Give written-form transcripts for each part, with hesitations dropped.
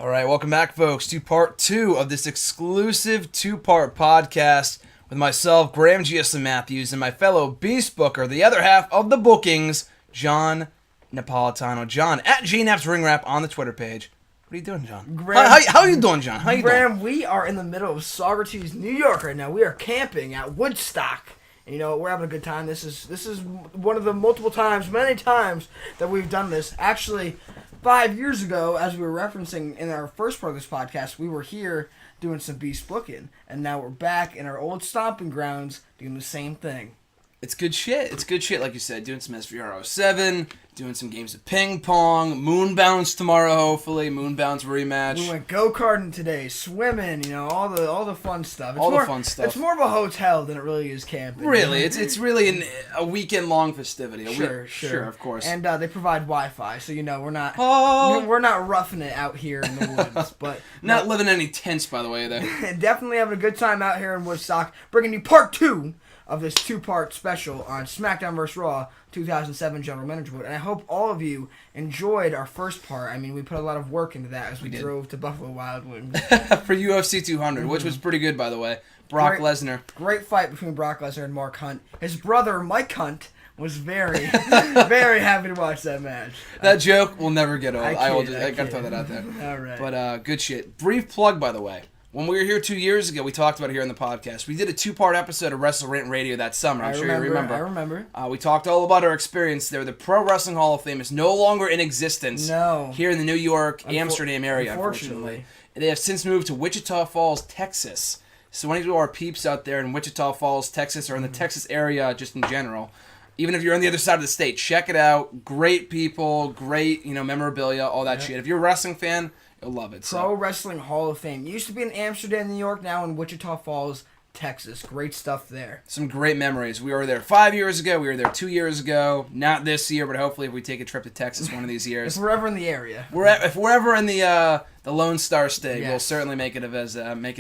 All right, welcome back, folks, to part 2 of this exclusive 2-part podcast with myself, Graham GSM Matthews, and my fellow Beast Booker, the other half of the bookings, John Napolitano. John, at GNAP's Ring Wrap on the Twitter page. What are you doing, John? Graham, how are you doing, John? How you doing? Graham, we are in the middle of Socrates, New York right now. We are camping at Woodstock. And, you know, we're having a good time. This is one of the many times that we've done this. Actually, 5 years ago, as we were referencing in our first part of this podcast, we were here doing some Beast Booking. And now we're back in our old stomping grounds doing the same thing. It's good shit. It's good shit, like you said. Doing some SVR 07, doing some games of ping pong, Moonbounce tomorrow, hopefully. Moonbounce rematch. We went go-karting today, swimming, you know, all the fun stuff. It's the fun stuff. It's more of a hotel than it really is camping. Really, it's really a weekend-long festivity. Sure, of course. And they provide Wi-Fi, so you know we're not roughing it out here in the woods, but not living in any tents, by the way. Though definitely having a good time out here in Woodstock, bringing you part 2 of this 2-part special on SmackDown vs. Raw 2007 General Manager Vote. And I hope all of you enjoyed our first part. I mean, we put a lot of work into that as we drove to Buffalo Wild Wings. For UFC 200, which was pretty good, by the way. Brock Lesnar. Great fight between Brock Lesnar and Mark Hunt. His brother, Mike Hunt, was very, very happy to watch that match. That joke will never get old. I gotta throw that out there. All right. But good shit. Brief plug, by the way. When we were here 2 years ago, we talked about it here in the podcast. We did a 2-part episode of WrestleRant Radio that summer. I'm sure you remember. I remember. We talked all about our experience there. The Pro Wrestling Hall of Fame is no longer in existence here in the New York, Amsterdam area, unfortunately. They have since moved to Wichita Falls, Texas. So any of our peeps out there in Wichita Falls, Texas, or in the Texas area just in general, even if you're on the other side of the state, check it out. Great people, great memorabilia, all that shit. If you're a wrestling fan, you'll love it. Pro Wrestling Hall of Fame. Used to be in Amsterdam, New York, now in Wichita Falls, Texas. Great stuff there. Some great memories. We were there 5 years ago. We were there 2 years ago. Not this year, but hopefully if we take a trip to Texas one of these years. If we're ever in the area. If we're ever in the Lone Star State, we'll certainly make it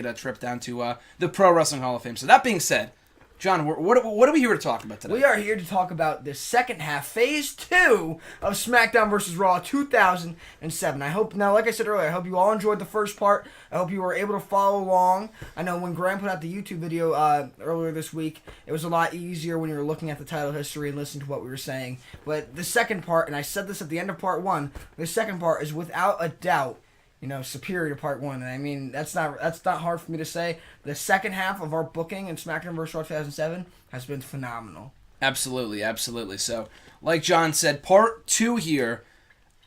a trip down to the Pro Wrestling Hall of Fame. So that being said, John, what are we here to talk about today? We are here to talk about the second half, Phase 2 of SmackDown vs. Raw 2007. Like I said earlier, I hope you all enjoyed the first part. I hope you were able to follow along. I know when Graham put out the YouTube video earlier this week, it was a lot easier when you were looking at the title history and listening to what we were saying. But the second part, and I said this at the end of part 1, the second part is without a doubt superior to part 1. And I mean, that's not hard for me to say. The second half of our booking in SmackDown vs. Raw 2007 has been phenomenal. Absolutely. So, like John said, part 2 here,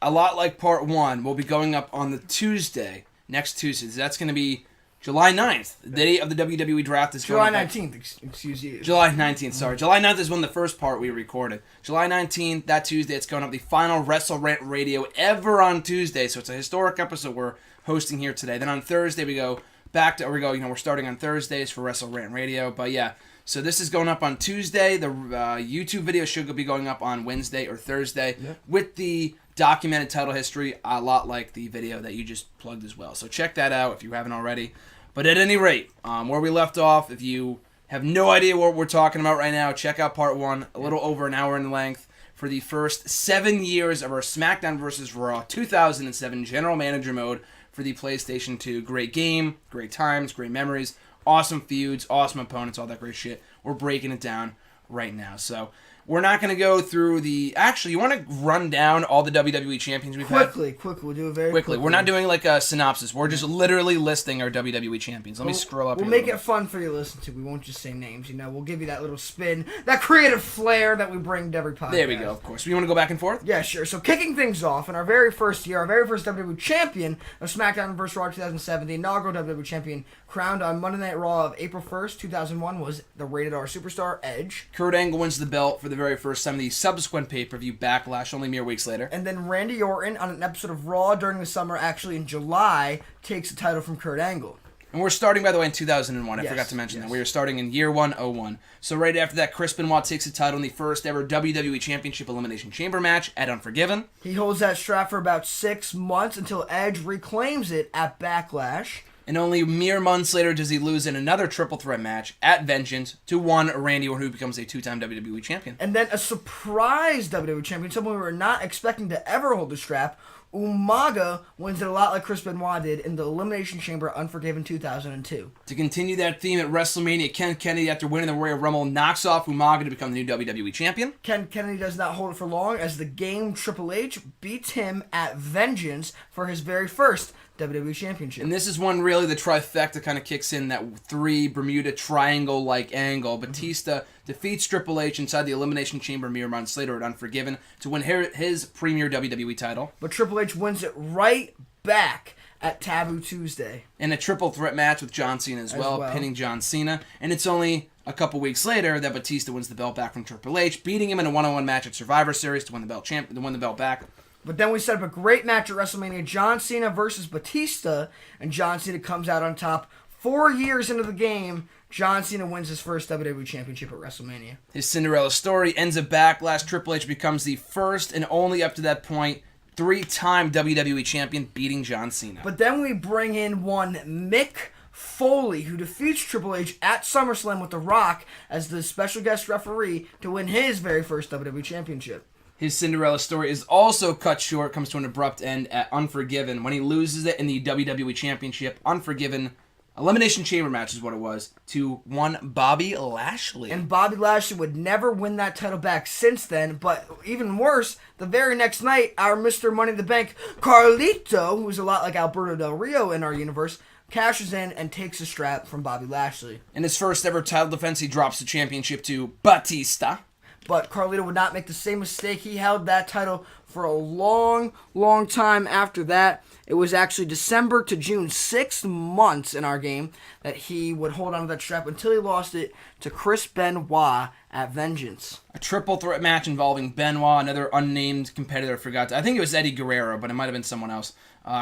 a lot like part 1, will be going up on the next Tuesday. That's going to be July 9th. The day of the WWE draft is July 19th, excuse you. July 19th, sorry. July 9th is when the first part we recorded. July 19th, that Tuesday, it's going up the final WrestleRant Radio ever on Tuesday. So it's a historic episode we're hosting here today. Then on Thursday, we're starting on Thursdays for WrestleRant Radio. But yeah, so this is going up on Tuesday. The YouTube video should be going up on Wednesday or Thursday with the documented title history, a lot like the video that you just plugged as well. So check that out if you haven't already. But at any rate, where we left off, if you have no idea what we're talking about right now, check out part 1, a little over an hour in length, for the first 7 years of our SmackDown vs. Raw 2007 General Manager Mode for the PlayStation 2. Great game, great times, great memories, awesome feuds, awesome opponents, all that great shit. We're breaking it down right now. So we're not going to go through Actually, you want to run down all the WWE champions we've had? Quickly. We'll do it very quickly. We're not doing like a synopsis. We're just literally listing our WWE champions. Let me scroll up here. We'll make it fun for you to listen to. We won't just say names, We'll give you that little spin, that creative flair that we bring to every podcast. There we go, of course. You want to go back and forth? Yeah, sure. So kicking things off, in our very first year, our very first WWE champion of SmackDown vs. Raw 2007, the inaugural WWE champion, crowned on Monday Night Raw of April 1st, 2001, was the Rated R Superstar, Edge. Kurt Angle wins the belt for the very first time in the subsequent pay-per-view Backlash, only mere weeks later. And then Randy Orton, on an episode of Raw during the summer, actually in July, takes the title from Kurt Angle. And we're starting, by the way, in 2001. I forgot to mention that. We are starting in year 101. So right after that, Chris Benoit takes the title in the first ever WWE Championship Elimination Chamber match at Unforgiven. He holds that strap for about 6 months until Edge reclaims it at Backlash. And only mere months later does he lose in another triple threat match at Vengeance to one Randy Orton, who becomes a two-time WWE champion. And then a surprise WWE champion, someone we were not expecting to ever hold the strap, Umaga wins it a lot like Chris Benoit did in the Elimination Chamber Unforgiven 2002. To continue that theme at WrestleMania, Ken Kennedy, after winning the Royal Rumble, knocks off Umaga to become the new WWE Champion. Ken Kennedy does not hold it for long as the Game Triple H beats him at Vengeance for his very first WWE Championship. And this is when really the trifecta kind of kicks in, that 3 Bermuda Triangle-like angle. Batista defeats Triple H inside the Elimination Chamber mere months later at Unforgiven to win his premier WWE title. But Triple H wins it right back at Taboo Tuesday. In a triple threat match with John Cena as well, pinning John Cena. And it's only a couple weeks later that Batista wins the belt back from Triple H, beating him in a one-on-one match at Survivor Series to win the belt back. But then we set up a great match at WrestleMania, John Cena versus Batista, and John Cena comes out on top. 4 years into the game, John Cena wins his first WWE Championship at WrestleMania. His Cinderella story ends a backlash. Triple H becomes the first and only up to that point 3-time WWE Champion, beating John Cena. But then we bring in one Mick Foley, who defeats Triple H at SummerSlam with The Rock as the special guest referee to win his very first WWE Championship. His Cinderella story is also cut short, comes to an abrupt end at Unforgiven when he loses it in the WWE Championship. Unforgiven Elimination Chamber match is what it was, to one Bobby Lashley. And Bobby Lashley would never win that title back since then, but even worse, the very next night, our Mr. Money in the Bank, Carlito, who's a lot like Alberto Del Rio in our universe, cashes in and takes the strap from Bobby Lashley. In his first ever title defense, he drops the championship to Batista. But Carlito would not make the same mistake. He held that title for a long, long time after that. It was actually December to June, 6 months in our game, that he would hold on to that strap until he lost it to Chris Benoit at Vengeance. A triple threat match involving Benoit, another unnamed competitor, I think it was Eddie Guerrero, but it might have been someone else.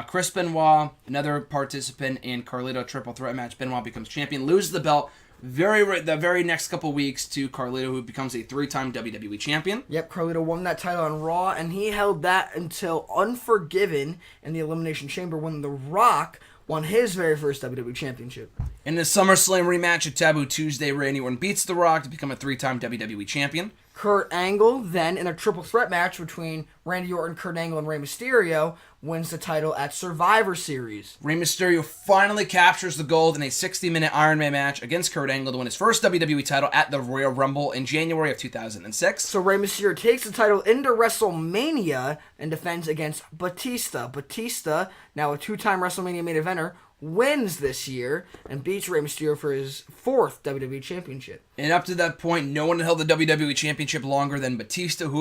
Chris Benoit, another participant in Carlito triple threat match. Benoit becomes champion, loses the belt the very next couple weeks to Carlito, who becomes a 3-time WWE champion. Yep, Carlito won that title on Raw, and he held that until Unforgiven in the Elimination Chamber when The Rock won his very first WWE Championship. In the SummerSlam rematch at Taboo Tuesday, Randy Orton beats The Rock to become a 3-time WWE champion. Kurt Angle, then in a triple threat match between Randy Orton, Kurt Angle, and Rey Mysterio, wins the title at Survivor Series. Rey Mysterio finally captures the gold in a 60-minute Iron Man match against Kurt Angle to win his first WWE title at the Royal Rumble in January of 2006. So Rey Mysterio takes the title into WrestleMania and defends against Batista. Batista, now a 2-time WrestleMania main eventer, wins this year and beats Rey Mysterio for his 4th WWE Championship. And up to that point, no one had held the WWE Championship longer than Batista, who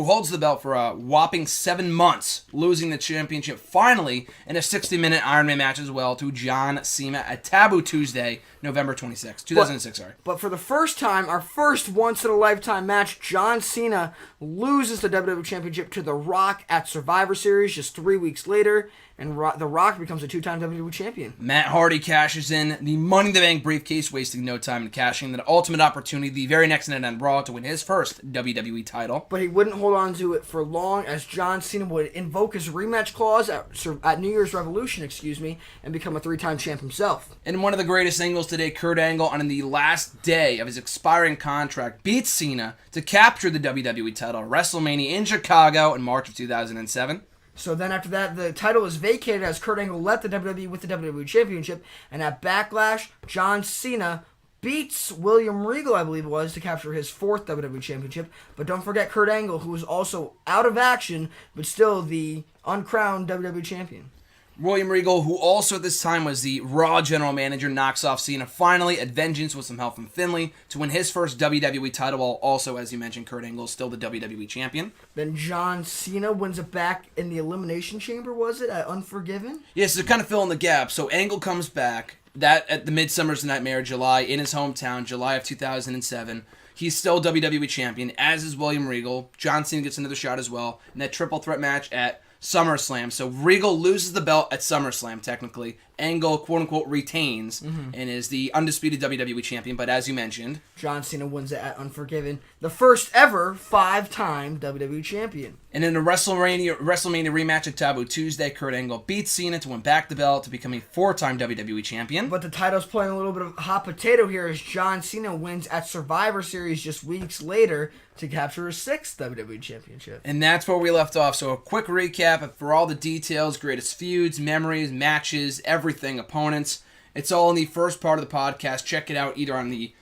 holds the belt for a whopping 7 months, losing the championship finally in a 60-minute Iron Man match as well to John Cena at Taboo Tuesday, November 26, 2006. But for the first time, our first once-in-a-lifetime match, John Cena loses the WWE Championship to The Rock at Survivor Series just 3 weeks later, and The Rock becomes a 2-time WWE champion. Matt Hardy cashes in the Money in the Bank briefcase, wasting no time in cashing the ultimate opportunity the very next night on Raw to win his first WWE title. But he wouldn't hold on to it for long, as John Cena would invoke his rematch clause at New Year's Revolution, and become a 3-time champ himself. In one of the greatest angles today, Kurt Angle, on the last day of his expiring contract, beats Cena to capture the WWE title at WrestleMania in Chicago in March of 2007. So then after that, the title is vacated as Kurt Angle left the WWE with the WWE Championship, and at Backlash, John Cena beats William Regal, I believe it was, to capture his 4th WWE Championship. But don't forget Kurt Angle, who was also out of action, but still the uncrowned WWE Champion. William Regal, who also at this time was the Raw general manager, knocks off Cena finally at Vengeance with some help from Finlay to win his first WWE title, while also, as you mentioned, Kurt Angle is still the WWE champion. Then John Cena wins it back in the Elimination Chamber, was it, at Unforgiven? Yes, to kind of fill in the gap. So Angle comes back at the Midsummer's Nightmare, July, in his hometown, July of 2007. He's still WWE champion, as is William Regal. John Cena gets another shot as well in that triple threat match at SummerSlam. So Regal loses the belt at SummerSlam, technically. Angle, quote-unquote, retains and is the undisputed WWE champion. But as you mentioned, John Cena wins it at Unforgiven. The first ever 5-time WWE champion. And in a WrestleMania rematch at Taboo Tuesday, Kurt Angle beats Cena to win back the belt to become a 4-time WWE champion. But the title's playing a little bit of hot potato here as John Cena wins at Survivor Series just weeks later to capture his 6th WWE championship. And that's where we left off. So a quick recap for all the details, greatest feuds, memories, matches, everything, opponents. It's all in the first part of the podcast. Check it out either on the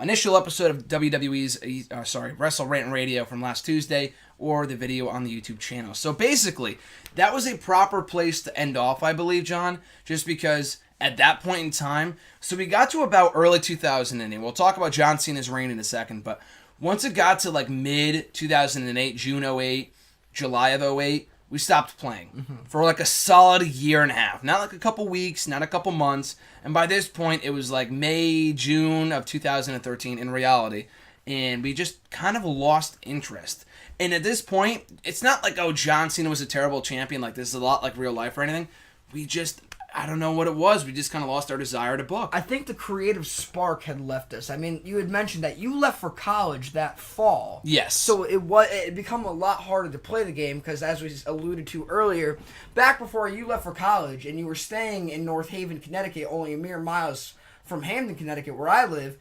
initial episode of WWE's WrestleRant Radio from last Tuesday, or the video on the YouTube channel. So basically, that was a proper place to end off, I believe, John, just because at that point in time, so we got to about early 2008. We'll talk about John Cena's reign in a second, but once it got to like mid-2008, June 08, July of 08, we stopped playing for like a solid year and a half. Not like a couple weeks, not a couple months. And by this point, it was like May, June of 2013 in reality. And we just kind of lost interest. And at this point, it's not like, oh, John Cena was a terrible champion. Like, this is a lot like real life or anything. We just, I don't know what it was. We just kind of lost our desire to book. I think the creative spark had left us. I mean, you had mentioned that you left for college that fall. Yes. So it become a lot harder to play the game because, as we alluded to earlier, back before you left for college and you were staying in North Haven, Connecticut, only a mere miles from Hamden, Connecticut, where I live,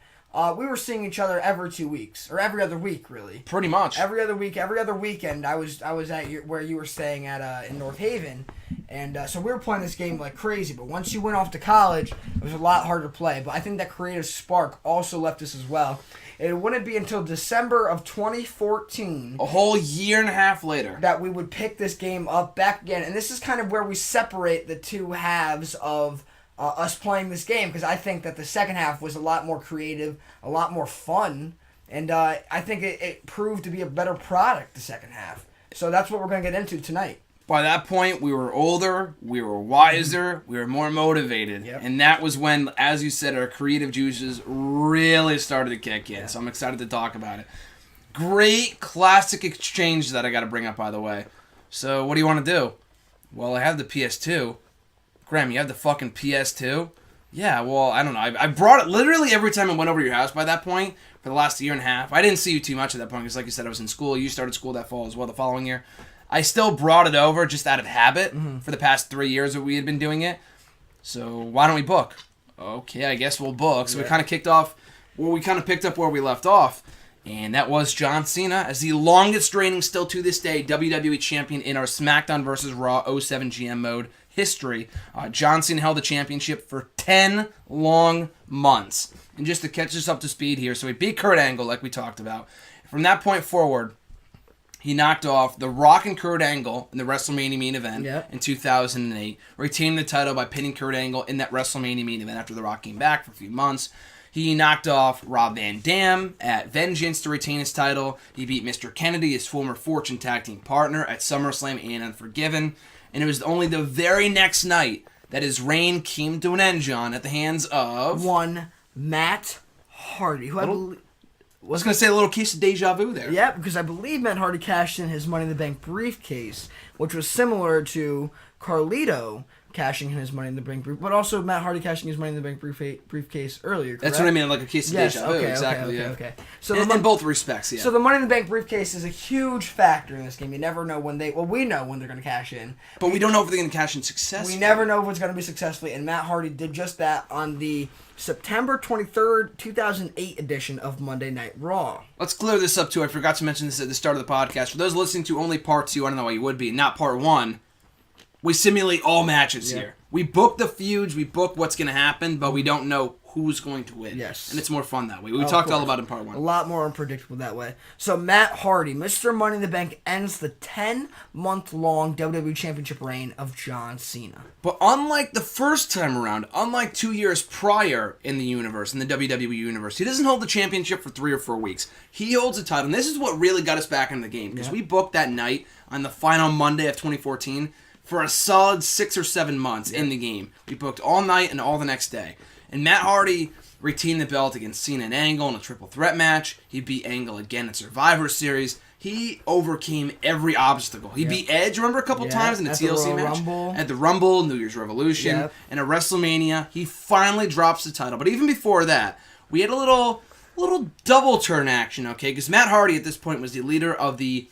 we were seeing each other every 2 weeks, or every other week, really. Pretty much. Every other week, every other weekend, I was at where you were staying at in North Haven, and so we were playing this game like crazy. But once you went off to college, it was a lot harder to play. But I think that creative spark also left us as well. It wouldn't be until December of 2014, a whole year and a half later, that we would pick this game up back again. And this is kind of where we separate the two halves of us playing this game, because I think that the second half was a lot more creative, a lot more fun, and I think it proved to be a better product the second half. So that's what we're going to get into tonight. By that point, we were older, we were wiser, we were more motivated, and that was when, as you said, our creative juices really started to kick in, so I'm excited to talk about it. Great classic exchange that I got to bring up, by the way. So what do you want to do? Well, I have the PS2. Graham, you have the fucking PS2? Yeah, well, I don't know. I brought it literally every time I went over to your house by that point for the last year and a half. I didn't see you too much at that point because, like you said, I was in school. You started school that fall as well the following year. I still brought it over just out of habit for the past 3 years that we had been doing it. So why don't we book? Okay, I guess we'll book. So we kind of kicked off, we kind of picked up where we left off. And that was John Cena as the longest reigning, still to this day, WWE champion in our SmackDown vs. Raw 07 GM mode history. John Cena held the championship for 10 long months. And just to catch us up to speed here, so he beat Kurt Angle like we talked about. From that point forward, he knocked off The Rock and Kurt Angle in the WrestleMania main event in 2008, retained the title by pinning Kurt Angle in that WrestleMania main event after The Rock came back for a few months. He knocked off Rob Van Dam at Vengeance to retain his title. He beat Mr. Kennedy, his former Fortune tag team partner, at SummerSlam and Unforgiven. And it was only the very next night that his reign came to an end, John, at the hands of one Matt Hardy, who I was going to say a little case of deja vu there. Yeah, because I believe Matt Hardy cashed in his Money in the Bank briefcase, which was similar to Carlito cashing in his Money in the Bank briefcase, but also Matt Hardy cashing his Money in the Bank briefcase earlier, correct? That's what I mean, like a case of deja vu, exactly. Okay. So in both respects, yeah. So the Money in the Bank briefcase is a huge factor in this game. You never know when we know when they're going to cash in. But we don't know if they're going to cash in successfully. We never know if it's going to be successfully, and Matt Hardy did just that on the September 23rd, 2008 edition of Monday Night Raw. Let's clear this up, too. I forgot to mention this at the start of the podcast. For those listening to only part 2, I don't know why you would be, not part 1, we simulate all matches here. We book the feuds, we book what's going to happen, but we don't know who's going to win. Yes. And it's more fun that way. We talked all about it in part 1. A lot more unpredictable that way. So Matt Hardy, Mr. Money in the Bank, ends the 10-month-long WWE Championship reign of John Cena. But unlike the first time around, unlike 2 years prior in the universe, in the WWE universe, he doesn't hold the championship for 3 or 4 weeks. He holds the title, and this is what really got us back into the game, because we booked that night on the final Monday of 2014 for a solid 6 or 7 months in the game. We booked all night and all the next day. And Matt Hardy retained the belt against Cena and Angle in a triple threat match. He beat Angle again at Survivor Series. He overcame every obstacle. He beat Edge, remember, a couple times in the TLC match? Rumble. At the Rumble, New Year's Revolution, and at WrestleMania. He finally drops the title. But even before that, we had a little double turn action, okay? Because Matt Hardy at this point was the leader of the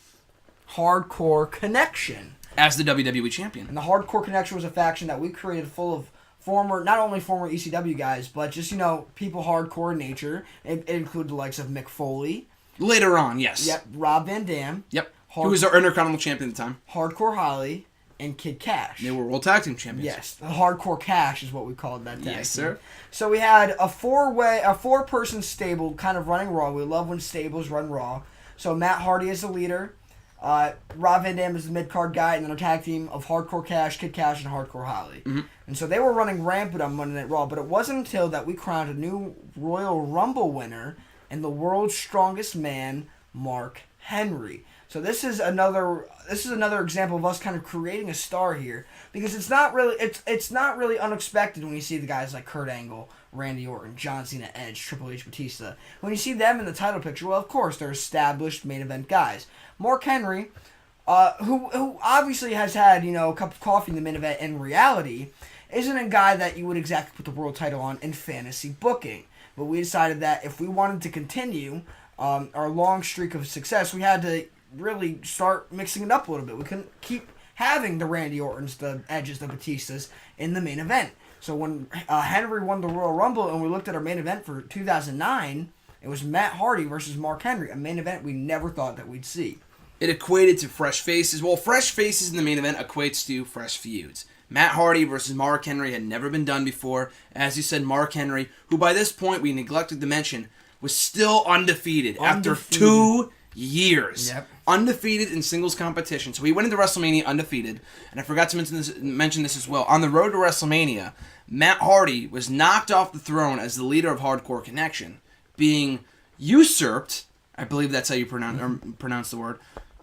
Hardcore Connection. As the WWE champion. And the Hardcore Connection was a faction that we created full of not only former ECW guys, but just, people hardcore in nature. It included the likes of Mick Foley. Later on, yes. Yep, Rob Van Dam. Yep. Who was our Intercontinental champion at the time. Hardcore Holly and Kid Cash. They were World Tag Team champions. Yes, the Hardcore Cash is what we called that tag team. Yes, sir. So we had a four-person stable kind of running Raw. We love when stables run Raw. So Matt Hardy is the leader. Rob Van Dam is the mid-card guy, and then a tag team of Hardcore Cash, Kid Cash, and Hardcore Holly. Mm-hmm. And so they were running rampant on Monday Night Raw, but it wasn't until that we crowned a new Royal Rumble winner and the world's strongest man, Mark Henry. So this is another example of us kind of creating a star here, because it's not really unexpected when you see the guys like Kurt Angle, Randy Orton, John Cena, Edge, Triple H, Batista. When you see them in the title picture, well, of course, they're established main event guys. Mark Henry, who obviously has had, a cup of coffee in the main event in reality, isn't a guy that you would exactly put the world title on in fantasy booking. But we decided that if we wanted to continue our long streak of success, we had to really start mixing it up a little bit. We couldn't keep having the Randy Ortons, the Edges, the Batistas in the main event. So when Henry won the Royal Rumble and we looked at our main event for 2009, it was Matt Hardy versus Mark Henry, a main event we never thought that we'd see. It equated to fresh faces. Well, fresh faces in the main event equates to fresh feuds. Matt Hardy versus Mark Henry had never been done before. As you said, Mark Henry, who by this point we neglected to mention, was still undefeated. After 2 years. Yep. Undefeated in singles competition. So he went into WrestleMania undefeated. And I forgot to mention this as well. On the road to WrestleMania, Matt Hardy was knocked off the throne as the leader of Hardcore Connection, being usurped, I believe that's how you pronounce the word,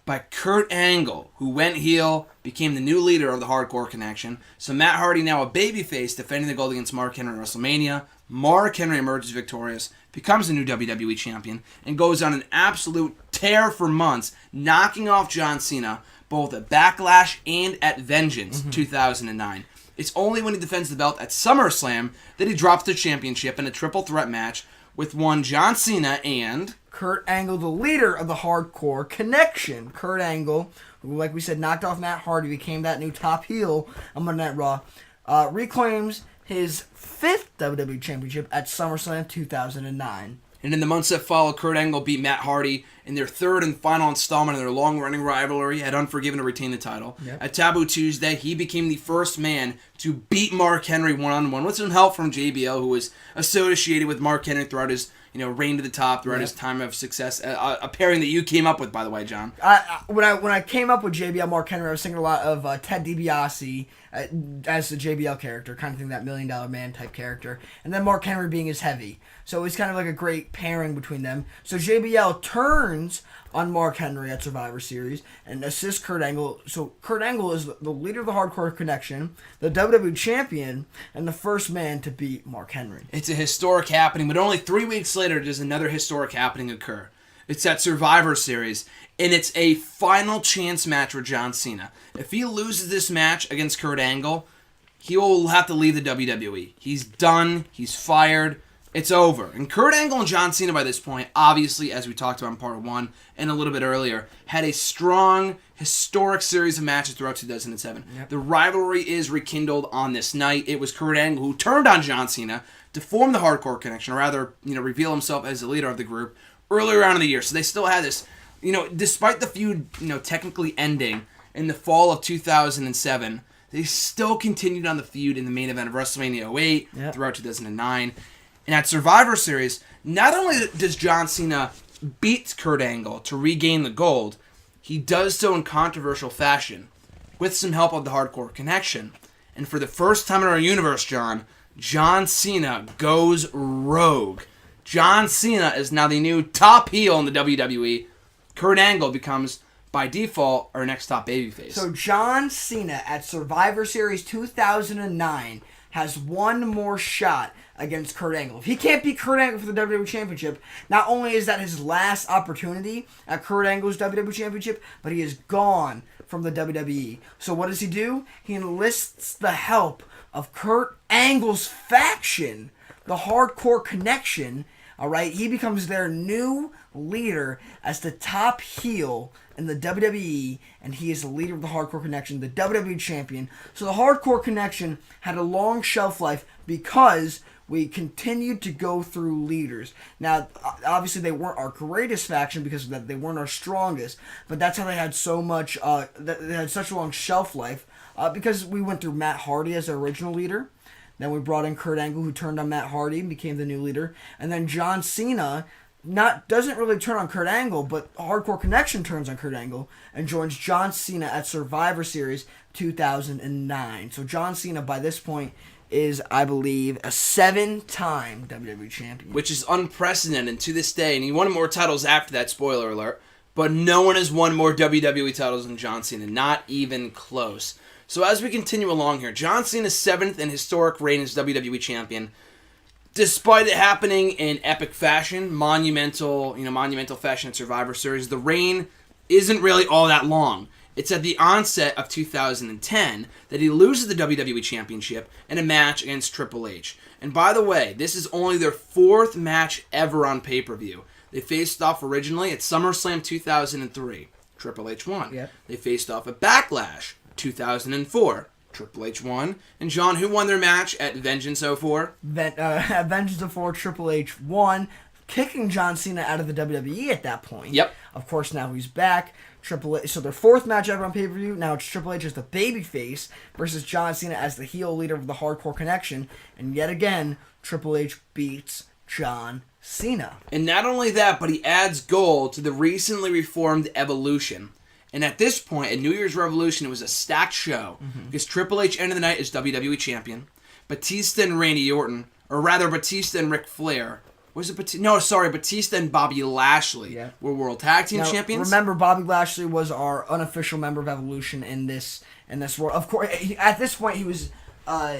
by Kurt Angle, who went heel, became the new leader of the Hardcore Connection. So Matt Hardy, now a babyface, defending the gold against Mark Henry at WrestleMania. Mark Henry emerges victorious, becomes the new WWE champion, and goes on an absolute tear for months, knocking off John Cena both at Backlash and at Vengeance 2009. It's only when he defends the belt at SummerSlam that he drops the championship in a triple threat match with one John Cena and Kurt Angle, the leader of the Hardcore Connection. Kurt Angle, who, like we said, knocked off Matt Hardy, became that new top heel on Monday Night Raw, reclaims his 5th WWE Championship at SummerSlam 2009. And in the months that followed, Kurt Angle beat Matt Hardy in their third and final installment of their long-running rivalry at Unforgiven to retain the title. Yep. At Taboo Tuesday, he became the first man to beat Mark Henry one-on-one with some help from JBL, who was associated with Mark Henry throughout his reign to the top, throughout his time of success. A pairing that you came up with, by the way, John. When I came up with JBL Mark Henry, I was thinking a lot of Ted DiBiase as the JBL character, kind of thing, that $1 Million Man type character, and then Mark Henry being his heavy. So it was kind of like a great pairing between them. So JBL turns on Mark Henry at Survivor Series and assists Kurt Angle. So Kurt Angle is the leader of the Hardcore Connection, the WWE Champion, and the first man to beat Mark Henry. It's a historic happening, but only 3 weeks later does another historic happening occur. It's at Survivor Series, and it's a final chance match for John Cena. If he loses this match against Kurt Angle, he will have to leave the WWE. He's done. He's fired. It's over. And Kurt Angle and John Cena by this point, obviously, as we talked about in part 1 and a little bit earlier, had a strong, historic series of matches throughout 2007. Yep. The rivalry is rekindled on this night. It was Kurt Angle who turned on John Cena to form the Hardcore Connection, or rather, reveal himself as the leader of the group earlier on in the year. So they still had this, despite the feud, technically ending in the fall of 2007, they still continued on the feud in the main event of WrestleMania 08 throughout 2009. And at Survivor Series, not only does John Cena beat Kurt Angle to regain the gold, he does so in controversial fashion, with some help of the Hardcore Connection. And for the first time in our universe, John Cena goes rogue. John Cena is now the new top heel in the WWE. Kurt Angle becomes, by default, our next top babyface. So John Cena at Survivor Series 2009 has one more shot against Kurt Angle. If he can't beat Kurt Angle for the WWE Championship, not only is that his last opportunity at Kurt Angle's WWE Championship, but he is gone from the WWE. So what does he do? He enlists the help of Kurt Angle's faction, the Hardcore Connection. All right, he becomes their new leader as the top heel in the WWE, and he is the leader of the Hardcore Connection, the WWE champion. So the Hardcore Connection had a long shelf life because we continued to go through leaders. Now, obviously, they weren't our greatest faction because of that. They weren't our strongest, but that's how they had so much. They had such a long shelf life because we went through Matt Hardy as our original leader. Then we brought in Kurt Angle, who turned on Matt Hardy and became the new leader, and then John Cena doesn't really turn on Kurt Angle, but Hardcore Connection turns on Kurt Angle and joins John Cena at Survivor Series 2009. So John Cena, by this point, is, I believe, a 7-time WWE champion. Which is unprecedented to this day, and he won more titles after that, spoiler alert, but no one has won more WWE titles than John Cena, not even close. So as we continue along here, John Cena's 7th and historic reign as WWE champion, despite it happening in epic fashion, monumental fashion at Survivor Series, the reign isn't really all that long. It's at the onset of 2010 that he loses the WWE Championship in a match against Triple H. And by the way, this is only their 4th match ever on pay-per-view. They faced off originally at SummerSlam 2003. Triple H won. Yep. They faced off at Backlash 2004. Triple H won. And John, who won their match at Vengeance 04? At Vengeance 04, Triple H won, kicking John Cena out of the WWE at that point. Yep. Of course, now he's back. Triple H, so their 4th match ever on pay-per-view. Now it's Triple H as the babyface versus John Cena as the heel leader of the Hardcore Connection. And yet again, Triple H beats John Cena. And not only that, but he adds gold to the recently reformed Evolution. And at this point, at New Year's Revolution, it was a stacked show. Because Triple H ended the night as WWE Champion. Batista and Randy Orton, or rather Batista and Ric Flair. Batista and Bobby Lashley were World Tag Team Champions. Remember, Bobby Lashley was our unofficial member of Evolution in this world. Of course, at this point, he was a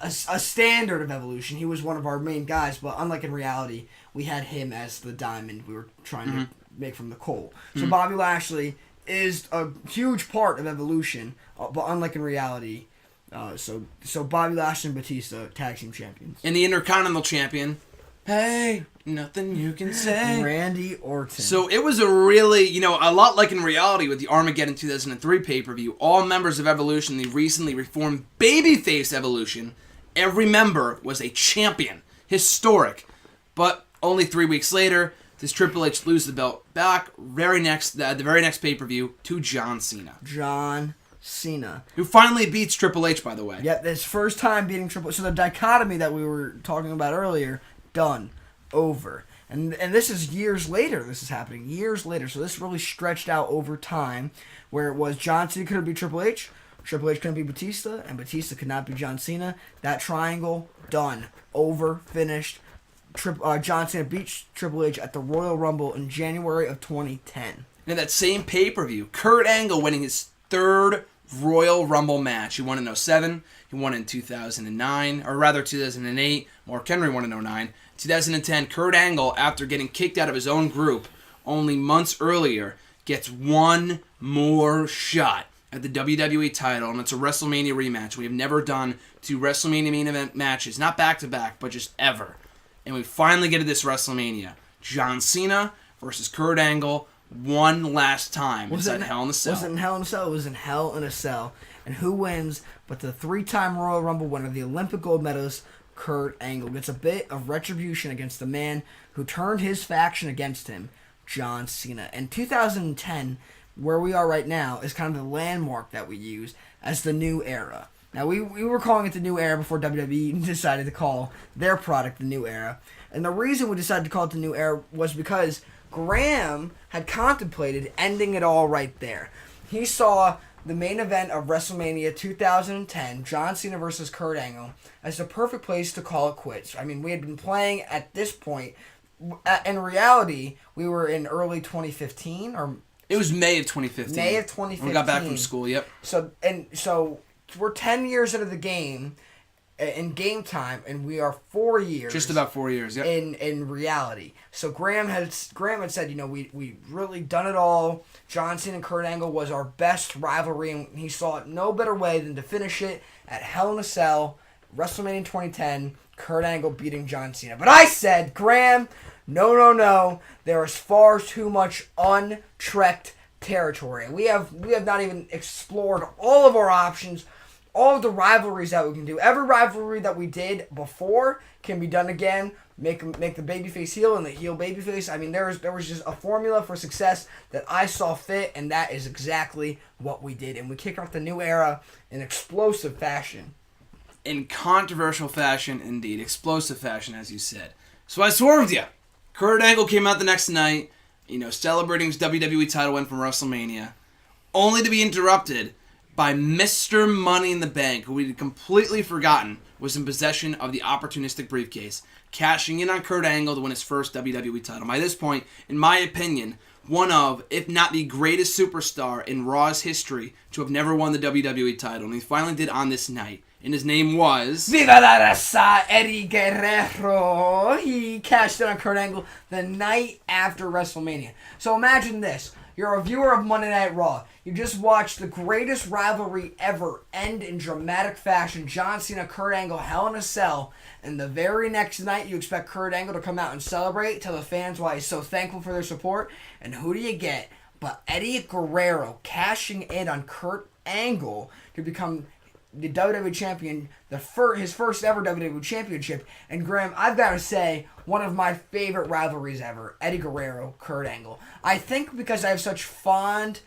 standard of Evolution. He was one of our main guys, but unlike in reality, we had him as the diamond we were trying to make from the coal. So Bobby Lashley is a huge part of Evolution, but unlike in reality, so Bobby Lashley and Batista, tag team champions. And the Intercontinental Champion, hey, nothing you can say, Randy Orton. So it was a really, a lot like in reality with the Armageddon 2003 pay-per-view, all members of Evolution, the recently reformed babyface Evolution, every member was a champion. Historic. But only 3 weeks later, does Triple H lose the belt back the very next pay-per-view to John Cena. John Cena. Who finally beats Triple H, by the way. Yep, his first time beating Triple H. So the dichotomy that we were talking about earlier, done. Over. And this is years later. This is happening years later. So this really stretched out over time, where it was John Cena couldn't beat Triple H couldn't beat Batista, and Batista could not beat John Cena. That triangle, done. Over. Finished. John Cena beat Triple H at the Royal Rumble in January of 2010. In that same pay-per-view, Kurt Angle winning his 3rd Royal Rumble match. He won in 2007. He won in 2009, or rather 2008. Mark Henry won in 2009. 2010, Kurt Angle, after getting kicked out of his own group only months earlier, gets one more shot at the WWE title, and it's a WrestleMania rematch. We have never done 2 WrestleMania main event matches, not back-to-back, but just ever. And we finally get to this WrestleMania. John Cena versus Kurt Angle one last time inside Hell in a Cell. Was it in Hell in a Cell? It was in Hell in a Cell. And who wins but the 3-time Royal Rumble winner, the Olympic gold medalist, Kurt Angle. Gets a bit of retribution against the man who turned his faction against him, John Cena. And 2010, where we are right now, is kind of the landmark that we use as the new era. Now, we were calling it the new era before WWE decided to call their product the new era. And the reason we decided to call it the new era was because Graham had contemplated ending it all right there. He saw the main event of WrestleMania 2010, John Cena versus Kurt Angle, as the perfect place to call it quits. I mean, we had been playing at this point. In reality, we were in early 2015, or it was May of 2015. May of 2015. We got back from school. Yep. So we're 10 years into the game, in game time, and we are 4 years. Just about 4 years. Yep. In reality. So Graham had said, we really done it all. John Cena and Kurt Angle was our best rivalry, and he saw it no better way than to finish it at Hell in a Cell, WrestleMania 2010, Kurt Angle beating John Cena. But I said, Graham, no. There is far too much untrekked territory. We have not even explored all of our options, all of the rivalries that we can do. Every rivalry that we did before can be done again. Make the babyface heel and the heel babyface. I mean, there was just a formula for success that I saw fit, and that is exactly what we did. And we kick off the new era in explosive fashion. In controversial fashion, indeed. Explosive fashion, as you said. So I swerved you. Kurt Angle came out the next night, celebrating his WWE title win from WrestleMania, only to be interrupted by Mr. Money in the Bank, who we had completely forgotten was in possession of the opportunistic briefcase, cashing in on Kurt Angle to win his first WWE title. By this point, in my opinion, one of, if not the greatest superstar in Raw's history to have never won the WWE title, and he finally did on this night. And his name was... Viva la raza, Eddie Guerrero. He cashed in on Kurt Angle the night after WrestleMania. So imagine this. You're a viewer of Monday Night Raw. You just watched the greatest rivalry ever end in dramatic fashion. John Cena, Kurt Angle, Hell in a Cell. And the very next night, you expect Kurt Angle to come out and celebrate, tell the fans why he's so thankful for their support. And who do you get but Eddie Guerrero cashing in on Kurt Angle to become the WWE champion, his first ever WWE championship. And Graham, I've got to say, one of my favorite rivalries ever, Eddie Guerrero, Kurt Angle. I think because I have such fond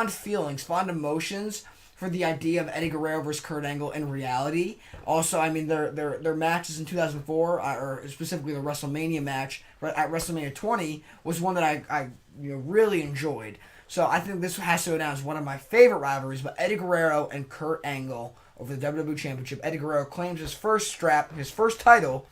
feelings, fond emotions for the idea of Eddie Guerrero versus Kurt Angle in reality. Also, I mean, their matches in 2004, or specifically the WrestleMania match at WrestleMania 20, was one that I really enjoyed. So I think this has to go down as one of my favorite rivalries, but Eddie Guerrero and Kurt Angle over the WWE Championship. Eddie Guerrero claims his first title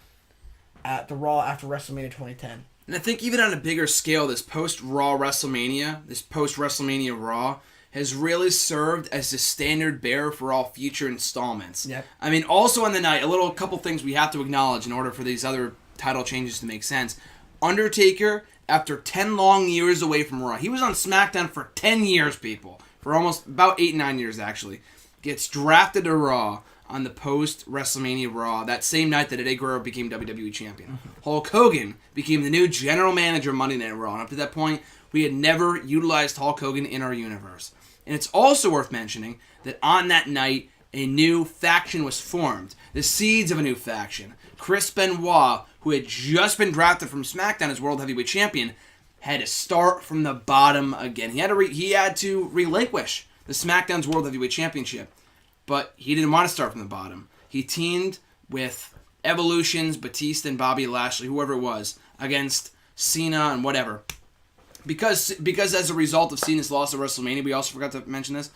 at the Raw after WrestleMania 2010. And I think even on a bigger scale, this post-Raw WrestleMania, this post-WrestleMania Raw, has really served as the standard bearer for all future installments. Yep. I mean, also on the night, a couple things we have to acknowledge in order for these other title changes to make sense. Undertaker, after 10 long years away from Raw, he was on SmackDown for 10 years, people. For almost about 8-9 years, actually. Gets drafted to Raw on the post-WrestleMania Raw, that same night that Eddie Guerrero became WWE Champion. Mm-hmm. Hulk Hogan became the new general manager of Monday Night Raw, and up to that point, we had never utilized Hulk Hogan in our universe. And it's also worth mentioning that on that night, a new faction was formed. The seeds of a new faction. Chris Benoit, who had just been drafted from SmackDown as World Heavyweight Champion, had to start from the bottom again. He had to relinquish the SmackDown's World Heavyweight Championship, but he didn't want to start from the bottom. He teamed with Evolution's Batista and Bobby Lashley, whoever it was, against Cena and whatever. Because as a result of Cena's loss at WrestleMania, we also forgot to mention this,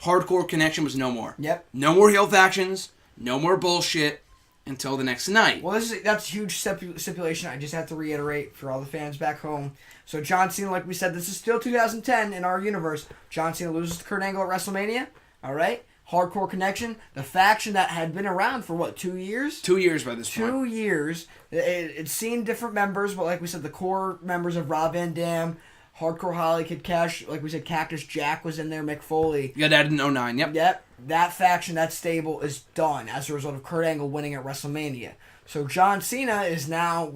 Hardcore Connection was no more. Yep. No more heel factions, no more bullshit until the next night. Well, that's a huge stipulation. I just have to reiterate for all the fans back home. So John Cena, like we said, this is still 2010 in our universe. John Cena loses to Kurt Angle at WrestleMania. All right. Hardcore Connection, the faction that had been around for 2 years? 2 years by this point. 2 years. It's seen different members, but like we said, the core members of Rob Van Dam, Hardcore Holly, Kid Cash, like we said, Cactus Jack was in there, Mick Foley. You got added in 2009, yep. Yep. That faction, that stable is done as a result of Kurt Angle winning at WrestleMania. So John Cena is now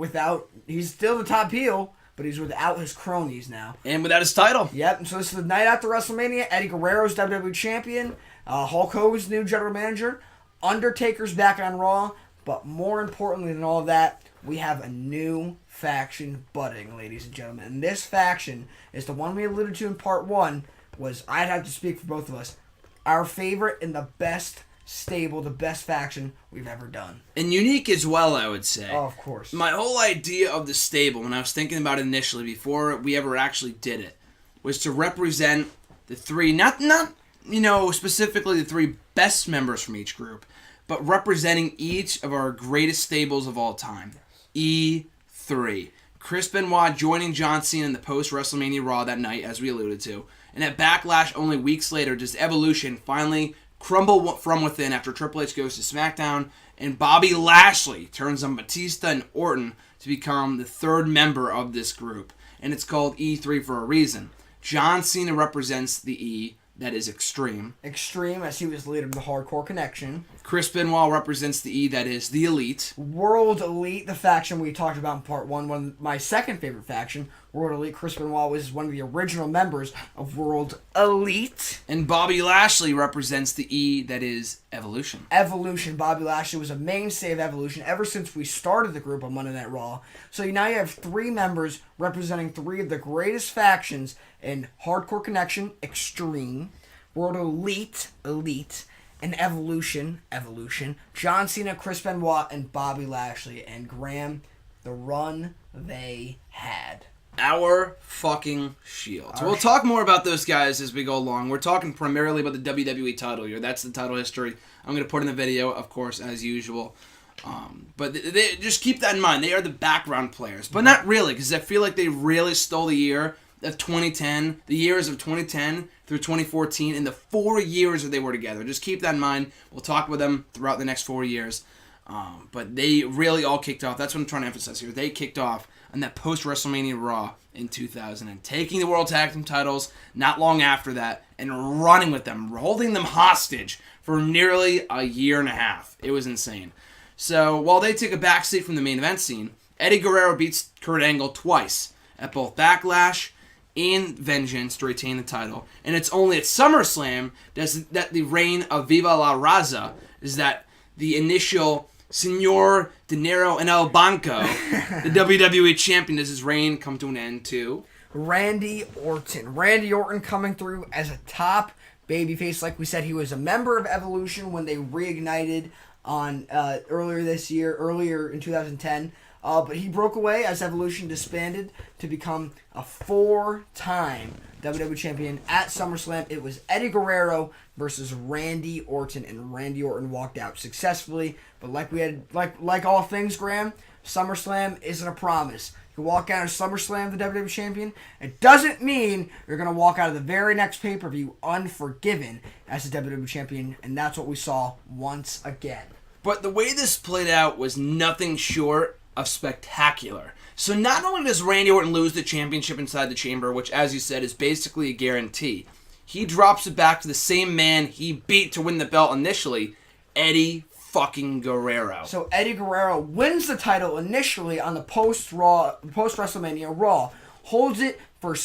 he's still the top heel, but he's without his cronies now. And without his title. Yep. And so this is the night after WrestleMania. Eddie Guerrero's WWE Champion. Hulk Hogan's new general manager. Undertaker's back on Raw. But more importantly than all of that, we have a new faction budding, ladies and gentlemen. And this faction is the one we alluded to in part 1, I'd have to speak for both of us, our favorite and the best stable, the best faction we've ever done. And unique as well, I would say. Oh, of course. My whole idea of the stable, when I was thinking about it initially, before we ever actually did it, was to represent the three, not specifically the three best members from each group, but representing each of our greatest stables of all time. E3. Chris Benoit joining John Cena in the post-WrestleMania Raw that night, as we alluded to. And at Backlash only weeks later, does Evolution finally crumble from within after Triple H goes to SmackDown, and Bobby Lashley turns on Batista and Orton to become the third member of this group. And it's called E3 for a reason. John Cena represents the E, that is Extreme. Extreme, as he was the leader of the Hardcore Connection. Chris Benoit represents the E, that is the Elite. World Elite, the faction we talked about in part 1. My second favorite faction, World Elite. Chris Benoit was one of the original members of World Elite. And Bobby Lashley represents the E that is Evolution. Evolution. Bobby Lashley was a mainstay of Evolution ever since we started the group on Monday Night Raw. So now you have 3 members representing 3 of the greatest factions in Hardcore Connection, Extreme, World Elite, and Evolution. John Cena, Chris Benoit, and Bobby Lashley. And Graham, the run they had. Our fucking Shield. So we'll talk more about those guys as we go along. We're talking primarily about the WWE title here. That's the title history. I'm going to put in the video, of course, as usual. But they just keep that in mind. They are the background players. But not really, because I feel like they really stole the year of 2010, the years of 2010 through 2014, and the 4 years that they were together. Just keep that in mind. We'll talk about them throughout the next 4 years. But they really all kicked off. That's what I'm trying to emphasize here. They kicked off on that post-WrestleMania Raw in 2000 and taking the World Tag Team titles not long after that and running with them, holding them hostage for nearly a year and a half. It was insane. So while they take a backseat from the main event scene, Eddie Guerrero beats Kurt Angle twice at both Backlash and Vengeance to retain the title. And it's only at SummerSlam that the reign of Viva la Raza is that the initial Senor Dinero and El Banco, the WWE champion, does his reign come to an end too? Randy Orton. Randy Orton coming through as a top babyface. Like we said, he was a member of Evolution when they reignited on earlier in 2010. But he broke away as Evolution disbanded to become a 4-time WWE champion at SummerSlam. It was Eddie Guerrero versus Randy Orton, and Randy Orton walked out successfully. But like all things, Graham, SummerSlam isn't a promise. You walk out of SummerSlam, the WWE champion, it doesn't mean you're going to walk out of the very next pay-per-view unforgiven as the WWE champion, and that's what we saw once again. But the way this played out was nothing short of spectacular. So not only does Randy Orton lose the championship inside the chamber, which as you said is basically a guarantee, he drops it back to the same man he beat to win the belt initially, Eddie fucking Guerrero. So Eddie Guerrero wins the title initially on the post-WrestleMania Raw, holds it for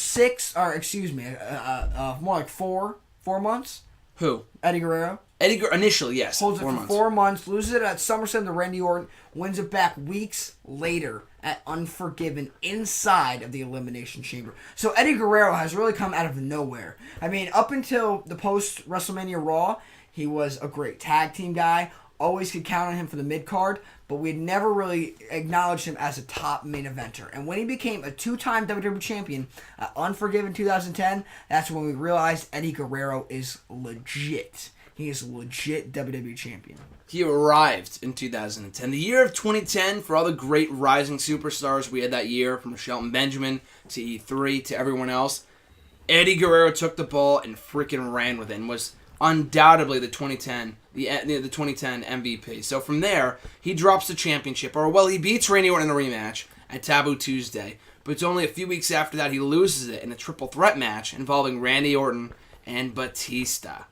more like four months. Who? Eddie Guerrero. Initially, yes. Holds it for 4 months, loses it at SummerSlam to Randy Orton, wins it back weeks later at Unforgiven inside of the Elimination Chamber. So Eddie Guerrero has really come out of nowhere. I mean, up until the post-WrestleMania Raw, he was a great tag team guy. Always could count on him for the mid-card, but we had never really acknowledged him as a top main eventer. And when he became a 2-time WWE champion at Unforgiven 2010, that's when we realized Eddie Guerrero is legit. He is a legit WWE champion. He arrived in 2010. The year of 2010, for all the great rising superstars we had that year, from Shelton Benjamin to E3 to everyone else, Eddie Guerrero took the ball and freaking ran with it and was undoubtedly the 2010 MVP. So from there, he drops the championship, he beats Randy Orton in a rematch at Taboo Tuesday. But it's only a few weeks after that he loses it in a triple threat match involving Randy Orton and Batista.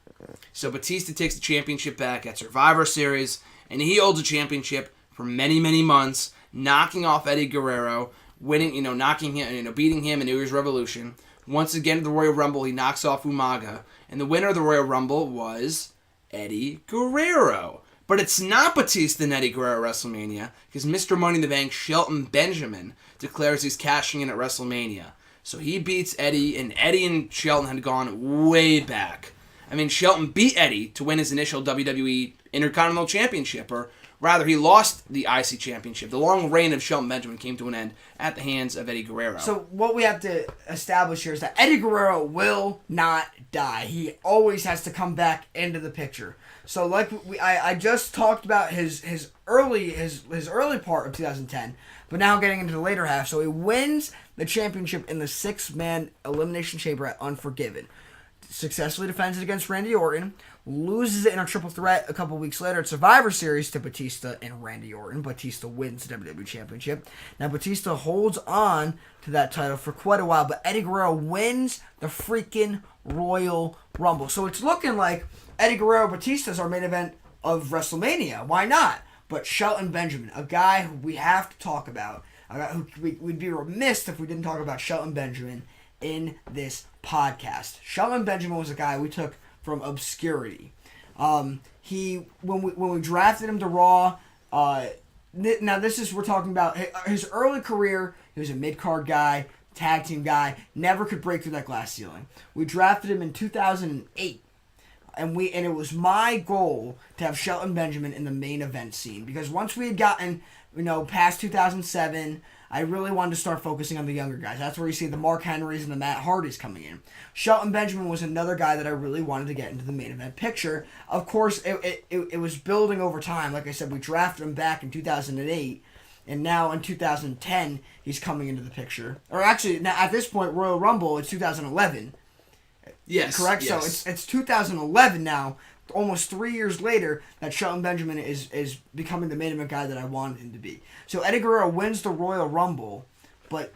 So Batista takes the championship back at Survivor Series, and he holds the championship for many, many months, knocking off Eddie Guerrero, winning, knocking him, beating him in New Year's Revolution. Once again, at the Royal Rumble, he knocks off Umaga, and the winner of the Royal Rumble was Eddie Guerrero. But it's not Batista and Eddie Guerrero at WrestleMania, because Mr. Money in the Bank, Shelton Benjamin, declares he's cashing in at WrestleMania. So he beats Eddie, and Eddie and Shelton had gone way back. I mean, Shelton beat Eddie to win his initial WWE Intercontinental Championship, or rather, he lost the IC Championship. The long reign of Shelton Benjamin came to an end at the hands of Eddie Guerrero. So what we have to establish here is that Eddie Guerrero will not die. He always has to come back into the picture. So like I just talked about his early part of 2010, but now getting into the later half. So he wins the championship in the 6-man Elimination Chamber at Unforgiven. Successfully defends it against Randy Orton, loses it in a triple threat a couple weeks later at Survivor Series to Batista and Randy Orton. Batista wins the WWE Championship. Now Batista holds on to that title for quite a while, but Eddie Guerrero wins the freaking Royal Rumble. So it's looking like Eddie Guerrero Batista's our main event of WrestleMania. Why not? But Shelton Benjamin, a guy who we have to talk about. We'd be remiss if we didn't talk about Shelton Benjamin in this podcast. Shelton Benjamin was a guy we took from obscurity. When we drafted him to Raw, now we're talking about his early career. He was a mid-card guy, tag team guy, never could break through that glass ceiling. We drafted him in 2008. And it was my goal to have Shelton Benjamin in the main event scene, because once we had gotten, past 2007, I really wanted to start focusing on the younger guys. That's where you see the Mark Henrys and the Matt Hardys coming in. Shelton Benjamin was another guy that I really wanted to get into the main event picture. Of course, it was building over time. Like I said, we drafted him back in 2008, and now in 2010, he's coming into the picture. Or actually, now at this point, Royal Rumble, it's 2011. Yes. Correct? Yes. So it's 2011 now, almost 3 years later, that Shelton Benjamin is becoming the main event guy that I wanted him to be. So Eddie Guerrero wins the Royal Rumble, but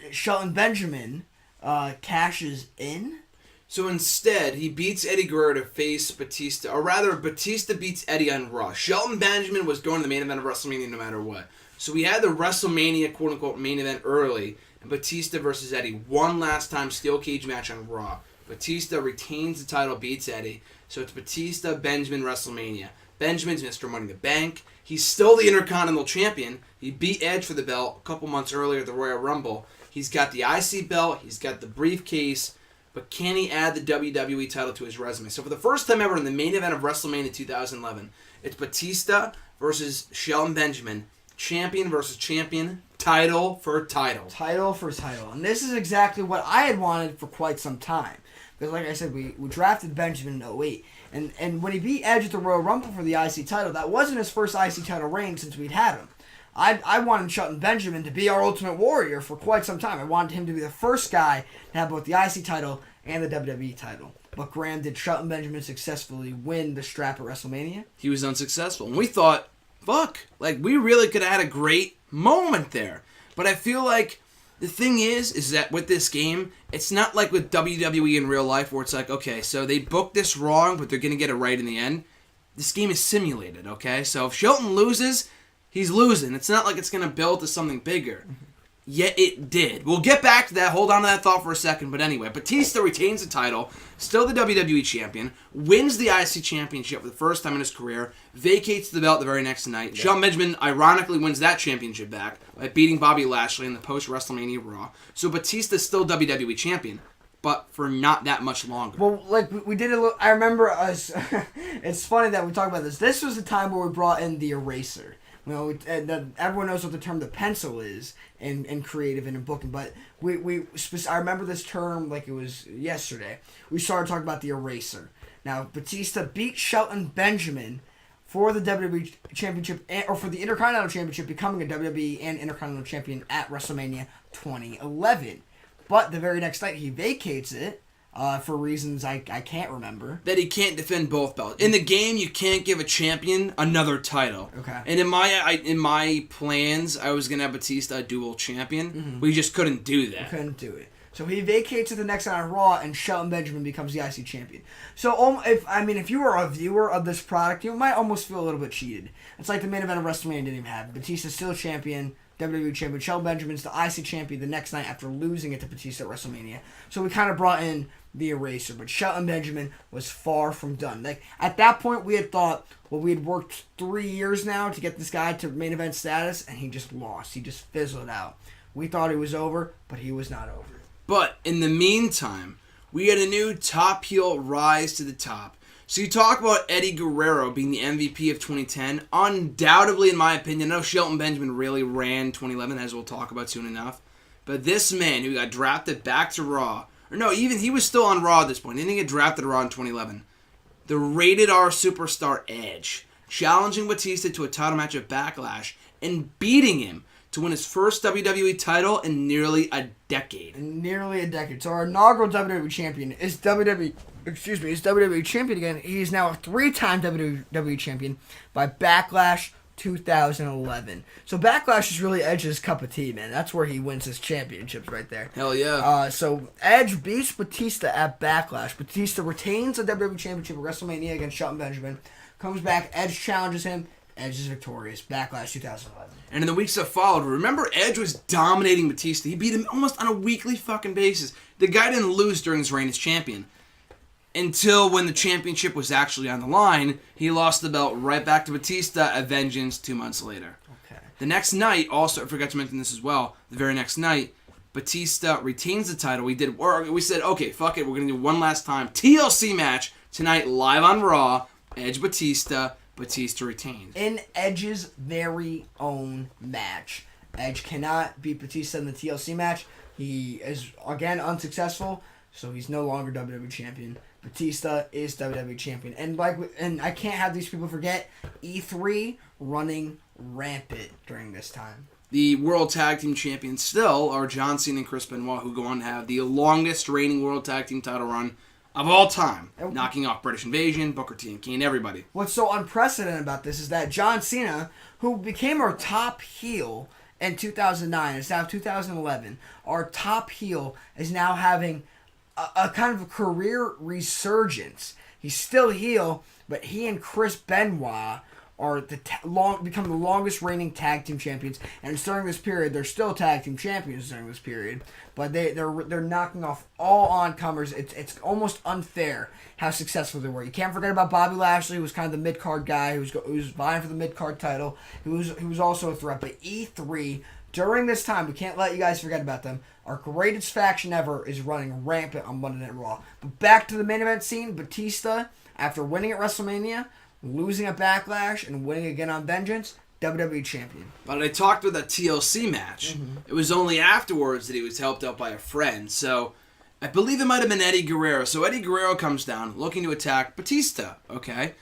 Shelton Benjamin cashes in. So instead, he beats Eddie Guerrero to face Batista, or rather, Batista beats Eddie on Raw. Shelton Benjamin was going to the main event of WrestleMania no matter what. So we had the WrestleMania quote-unquote main event early, and Batista versus Eddie, one last time steel cage match on Raw. Batista retains the title, beats Eddie. So it's Batista, Benjamin, WrestleMania. Benjamin's Mr. Money in the Bank. He's still the Intercontinental Champion. He beat Edge for the belt a couple months earlier at the Royal Rumble. He's got the IC belt. He's got the briefcase. But can he add the WWE title to his resume? So for the first time ever in the main event of WrestleMania 2011, it's Batista versus Shelton Benjamin. Champion versus champion. Title for title. Title for title. And this is exactly what I had wanted for quite some time. Because like I said, we drafted Benjamin in 2008. And when he beat Edge at the Royal Rumble for the IC title, that wasn't his first IC title reign since we'd had him. I wanted Shelton Benjamin to be our Ultimate Warrior for quite some time. I wanted him to be the first guy to have both the IC title and the WWE title. But Graham, did Shelton Benjamin successfully win the strap at WrestleMania? He was unsuccessful. And we thought, fuck, we really could have had a great moment there. But I feel like the thing is that with this game, it's not like with WWE in real life where it's like, okay, so they booked this wrong, but they're going to get it right in the end. This game is simulated, okay? So if Shelton loses, he's losing. It's not like it's going to build to something bigger. Yet it did. We'll get back to that. Hold on to that thought for a second. But anyway, Batista retains the title, still the WWE champion, wins the IC championship for the first time in his career, vacates the belt the very next night. Yeah. Shelton Benjamin ironically wins that championship back by beating Bobby Lashley in the post-WrestleMania Raw. So Batista's still WWE champion, but for not that much longer. Well, we did a little... I remember us... It's funny that we talk about this. This was the time where we brought in the eraser. Everyone knows what the term the pencil is in creative and in booking, but I remember this term like it was yesterday. We started talking about the eraser. Now, Batista beat Shelton Benjamin for the WWE Championship, or for the Intercontinental Championship, becoming a WWE and Intercontinental Champion at WrestleMania 2011. But the very next night, he vacates it. For reasons I can't remember. That he can't defend both belts. In the game, you can't give a champion another title. Okay. And in my plans, I was going to have Batista a dual champion. Mm-hmm. We just couldn't do that. We couldn't do it. So he vacates it the next night on Raw, and Shelton Benjamin becomes the IC champion. So if you were a viewer of this product, you might almost feel a little bit cheated. It's like the main event of WrestleMania didn't even have. Batista's still champion. WWE champion. Shelton Benjamin's the IC champion the next night after losing it to Batista at WrestleMania. So we kind of brought in the eraser, but Shelton Benjamin was far from done. At that point, we had thought, we had worked 3 years now to get this guy to main event status, and he just lost. He just fizzled out. We thought he was over, but he was not over. But in the meantime, we had a new top heel rise to the top. So you talk about Eddie Guerrero being the MVP of 2010. Undoubtedly, in my opinion, I know Shelton Benjamin really ran 2011, as we'll talk about soon enough. But this man who got drafted back to Raw, or no, even he was still on Raw at this point. He didn't get drafted to Raw in 2011. The rated R superstar Edge, challenging Batista to a title match at Backlash and beating him to win his first WWE title in nearly a decade. So our inaugural WWE champion is WWE champion again. He's now a 3-time WWE champion by Backlash 2011. So Backlash is really Edge's cup of tea, man. That's where he wins his championships right there. Hell yeah. So Edge beats Batista at Backlash. Batista retains the WWE championship at WrestleMania against Shelton Benjamin. Comes back, Edge challenges him, Edge is victorious. Backlash 2011. And in the weeks that followed, remember Edge was dominating Batista. He beat him almost on a weekly fucking basis. The guy didn't lose during his reign as champion. Until when the championship was actually on the line, he lost the belt right back to Batista at Vengeance 2 months later. Okay. The next night, also, I forgot to mention this as well, the very next night, Batista retains the title. We said, okay, fuck it, we're going to do one last time. TLC match tonight, live on Raw. Edge Batista. Batista retained. In Edge's very own match. Edge cannot beat Batista in the TLC match. He is, again, unsuccessful, so he's no longer WWE Champion. Batista is WWE Champion. And I can't have these people forget E3 running rampant during this time. The World Tag Team Champions still are John Cena and Chris Benoit, who go on to have the longest reigning World Tag Team title run of all time, knocking off British Invasion, Booker T and Kane, everybody. What's so unprecedented about this is that John Cena, who became our top heel in 2009, it's now 2011, our top heel is now having a kind of a career resurgence. He's still heel, but he and Chris Benoit are become the longest reigning tag team champions, and during this period, they're still tag team champions during this period. But they're knocking off all oncomers. It's almost unfair how successful they were. You can't forget about Bobby Lashley, who was kind of the mid card guy, who was vying for the mid card title. Who was also a threat. But E3 during this time, we can't let you guys forget about them. Our greatest faction ever is running rampant on Monday Night Raw. But back to the main event scene, Batista, after winning at WrestleMania, losing at Backlash, and winning again on Vengeance, WWE Champion. But I talked with a TLC match. Mm-hmm. It was only afterwards that he was helped out by a friend. So I believe it might have been Eddie Guerrero. So Eddie Guerrero comes down looking to attack Batista, okay?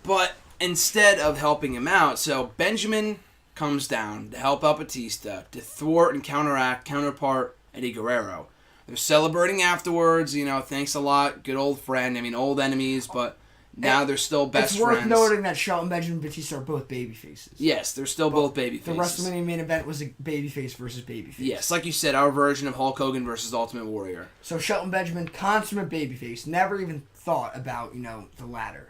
But instead of helping him out, so Benjamin comes down to help out Batista to thwart and counterpart Eddie Guerrero. They're celebrating afterwards, thanks a lot, good old friend. I mean, old enemies, but now they're still best friends. It's worth noting that Shelton Benjamin and Batista are both babyfaces. Yes, they're still both babyfaces. The WrestleMania main event was a babyface versus babyface. Yes, like you said, our version of Hulk Hogan versus Ultimate Warrior. So Shelton Benjamin, consummate babyface, never even thought about, the ladder,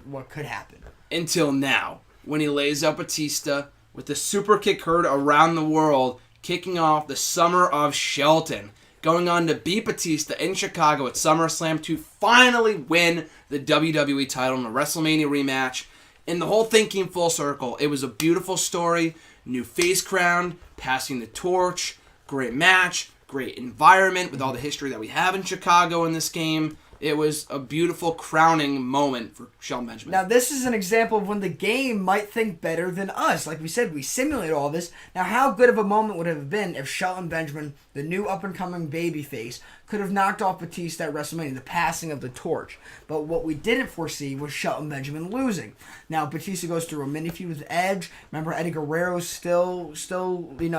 what could happen. Until now, when he lays out Batista with the super kick heard around the world, kicking off the Summer of Shelton, going on to beat Batista in Chicago at SummerSlam to finally win the WWE title in a WrestleMania rematch. And the whole thing came full circle. It was a beautiful story, new face crowned, passing the torch, great match, great environment with all the history that we have in Chicago in this game. It was a beautiful crowning moment for Shelton Benjamin. Now, this is an example of when the game might think better than us. Like we said, we simulate all this. Now, how good of a moment would it have been if Shelton Benjamin, the new up-and-coming babyface, could have knocked off Batista at WrestleMania, the passing of the torch. But what we didn't foresee was Shelton Benjamin losing. Now, Batista goes through a mini-feud with Edge. Remember, Eddie Guerrero's still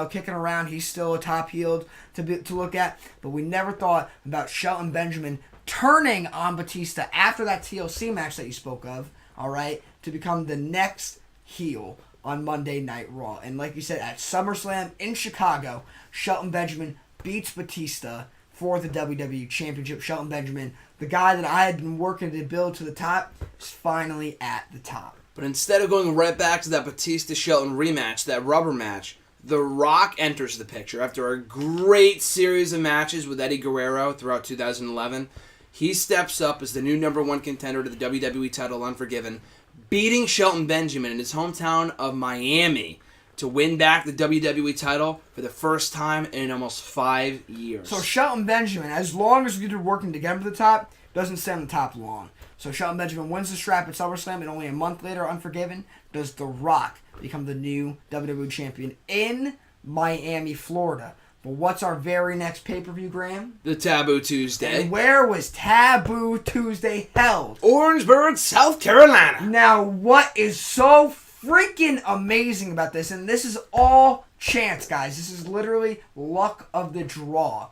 kicking around. He's still a top heel to look at. But we never thought about Shelton Benjamin turning on Batista after that TLC match that you spoke of, all right, to become the next heel on Monday Night Raw. And like you said, at SummerSlam in Chicago, Shelton Benjamin beats Batista for the WWE Championship. Shelton Benjamin, the guy that I had been working to build to the top, is finally at the top. But instead of going right back to that Batista-Shelton rematch, that rubber match, The Rock enters the picture after a great series of matches with Eddie Guerrero throughout 2011. He steps up as the new number one contender to the WWE title, Unforgiven, beating Shelton Benjamin in his hometown of Miami to win back the WWE title for the first time in almost 5 years. So Shelton Benjamin, as long as we did working to get him to the top, doesn't stay on the top long. So Shelton Benjamin wins the strap at SummerSlam, and only a month later, Unforgiven, does The Rock become the new WWE champion in Miami, Florida. But what's our very next pay-per-view, Graham? The Taboo Tuesday. And where was Taboo Tuesday held? Orangeburg, South Carolina. Now, what is so freaking amazing about this, and this is all chance, guys. This is literally luck of the draw.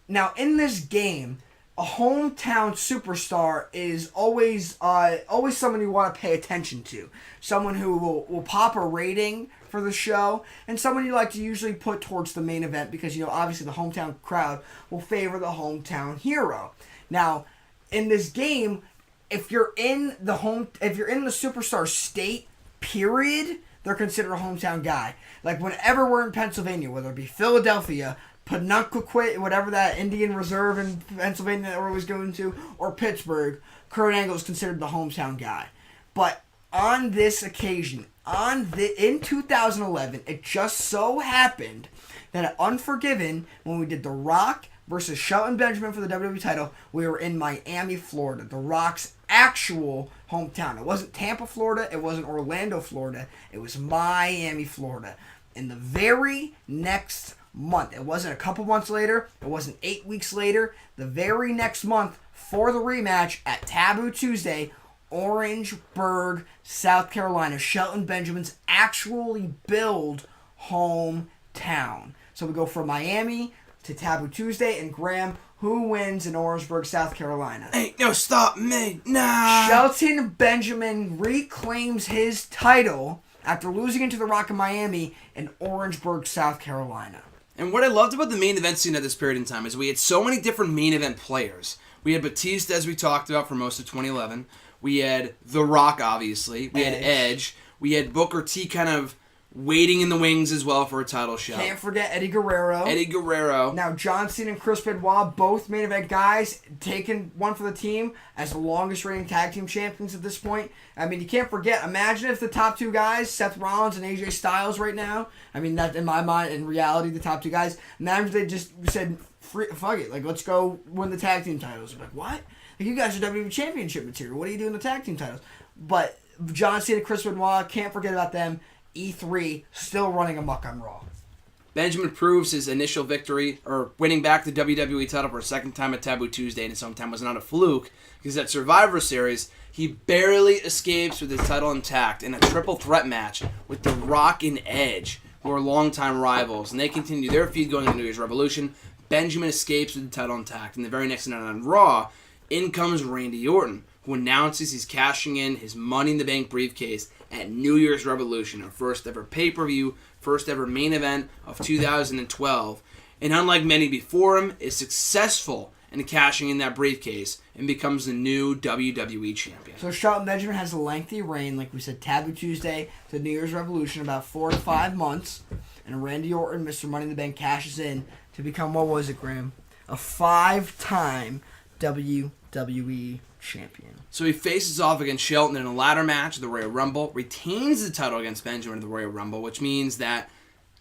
Now, in this game, a hometown superstar is always someone you want to pay attention to. Someone who will pop a rating for the show, and someone you like to usually put towards the main event because, obviously the hometown crowd will favor the hometown hero. Now, in this game, if you're in the superstar state period, they're considered a hometown guy. Like, whenever we're in Pennsylvania, whether it be Philadelphia, Penobscot, whatever that Indian Reserve in Pennsylvania that we're always going to, or Pittsburgh, Kurt Angle is considered the hometown guy. But on this occasion, in 2011, it just so happened that at Unforgiven, when we did The Rock versus Shelton Benjamin for the WWE title, we were in Miami, Florida, The Rock's actual hometown. It wasn't Tampa, Florida. It wasn't Orlando, Florida. It was Miami, Florida. In the very next month, it wasn't a couple months later, it wasn't 8 weeks later, the very next month for the rematch at Taboo Tuesday, Orangeburg, South Carolina, Shelton Benjamin's actually billed hometown. So we go from Miami to Taboo Tuesday, and Graham, who wins in Orangeburg, South Carolina? Ain't no stop me, nah. Shelton Benjamin reclaims his title after losing it to The Rock in Miami in Orangeburg, South Carolina. And what I loved about the main event scene at this period in time is we had so many different main event players. We had Batista, as we talked about, for most of 2011. We had The Rock, obviously. We had Edge. We had Booker T kind of waiting in the wings as well for a title shot. Can't forget Eddie Guerrero. Now, John Cena and Chris Benoit, both main event guys, taking one for the team as the longest reigning tag team champions at this point. I mean, you can't forget. Imagine if the top two guys, Seth Rollins and AJ Styles right now, I mean, that in my mind, in reality, the top two guys, imagine if they just said, fuck it, like, let's go win the tag team titles. I'm like, what? Like, you guys are WWE Championship material. What are you doing the tag team titles? But John Cena, Chris Benoit, can't forget about them. E3 still running amok on Raw. Benjamin proves his initial victory, or winning back the WWE title for a second time at Taboo Tuesday in his hometown was not a fluke, because at Survivor Series, he barely escapes with his title intact in a triple threat match with The Rock and Edge, who are longtime rivals, and they continue their feud going into New Year's Revolution. Benjamin escapes with the title intact, and the very next night on Raw, in comes Randy Orton, who announces he's cashing in his Money in the Bank briefcase at New Year's Revolution, our first ever pay-per-view, first ever main event of 2012. And unlike many before him, is successful in cashing in that briefcase and becomes the new WWE champion. So Shelton Benjamin has a lengthy reign, like we said, Taboo Tuesday to New Year's Revolution, about 4 to 5 months. And Randy Orton, Mr. Money in the Bank, cashes in to become, what was it, Graham? A 5-time WWE champion. So he faces off against Shelton in a ladder match at the Royal Rumble, retains the title against Benjamin at the Royal Rumble, which means that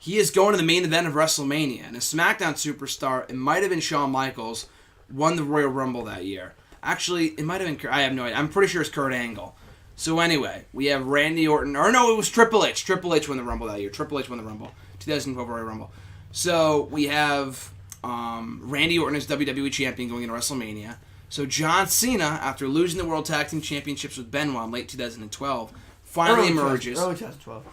he is going to the main event of WrestleMania. And a SmackDown superstar, it might have been Shawn Michaels, won the Royal Rumble that year. Actually, it might have been, I have no idea. I'm pretty sure it's Kurt Angle. So anyway, we have Randy Orton, or no, it was Triple H. Triple H won the Rumble that year. Triple H won the Rumble. 2012 Royal Rumble. So we have Randy Orton as WWE champion going into WrestleMania. So John Cena, after losing the World Tag Team Championships with Benoit in late 2012, finally emerges. Early 2012.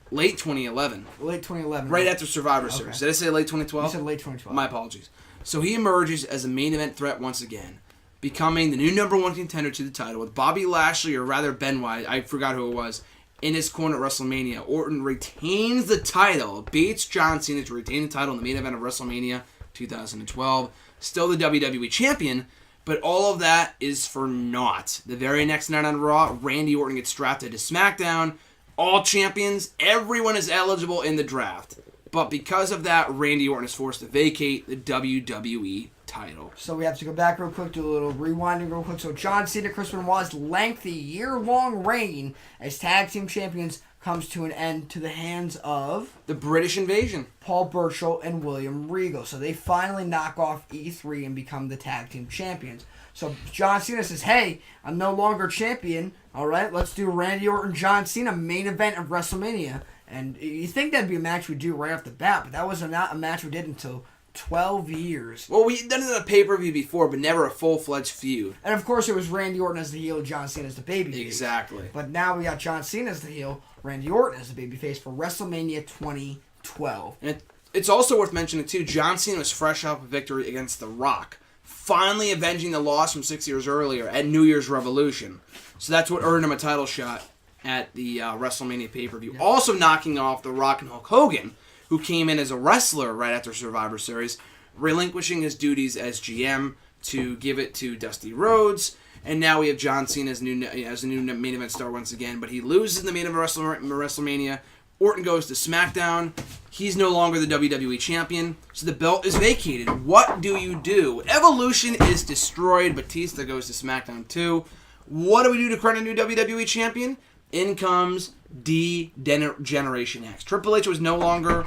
Late 2011. Late 2011. Right after Survivor Series. Did I say late 2012? You said late 2012. My apologies. So he emerges as a main event threat once again, becoming the new number one contender to the title with Bobby Lashley, or rather Benoit, I forgot who it was, in his corner at WrestleMania. Orton retains the title, beats John Cena to retain the title in the main event of WrestleMania 2012. Still the WWE champion, but all of that is for naught. The very next night on Raw, Randy Orton gets drafted to SmackDown. All champions, everyone is eligible in the draft. But because of that, Randy Orton is forced to vacate the WWE title. So we have to go back real quick, do a little rewinding real quick. So John Cena, Chris Benoit's lengthy, year-long reign as tag team champions comes to an end to the hands of the British Invasion, Paul Burchill and William Regal. So they finally knock off E3 and become the tag team champions. So John Cena says, hey, I'm no longer champion. All right, let's do Randy Orton, John Cena, main event of WrestleMania. And you think that'd be a match we do right off the bat, but that was not a match we did until 12 years. Well, we've done it on a pay-per-view before, but never a full-fledged feud. And of course, it was Randy Orton as the heel, John Cena as the babyface. Exactly. But now we got John Cena as the heel, Randy Orton as the babyface for WrestleMania 2012. And it's also worth mentioning, too, John Cena was fresh off a victory against The Rock, finally avenging the loss from 6 years earlier at New Year's Revolution. So that's what earned him a title shot at the WrestleMania pay-per-view. Yeah. Also knocking off The Rock and Hulk Hogan, who came in as a wrestler right after Survivor Series, relinquishing his duties as GM to give it to Dusty Rhodes. And now we have John Cena as a new main event star once again. But he loses in the main event of WrestleMania. Orton goes to SmackDown. He's no longer the WWE champion. So the belt is vacated. What do you do? Evolution is destroyed. Batista goes to SmackDown too. What do we do to crown a new WWE champion? In comes Generation X. Triple H was no longer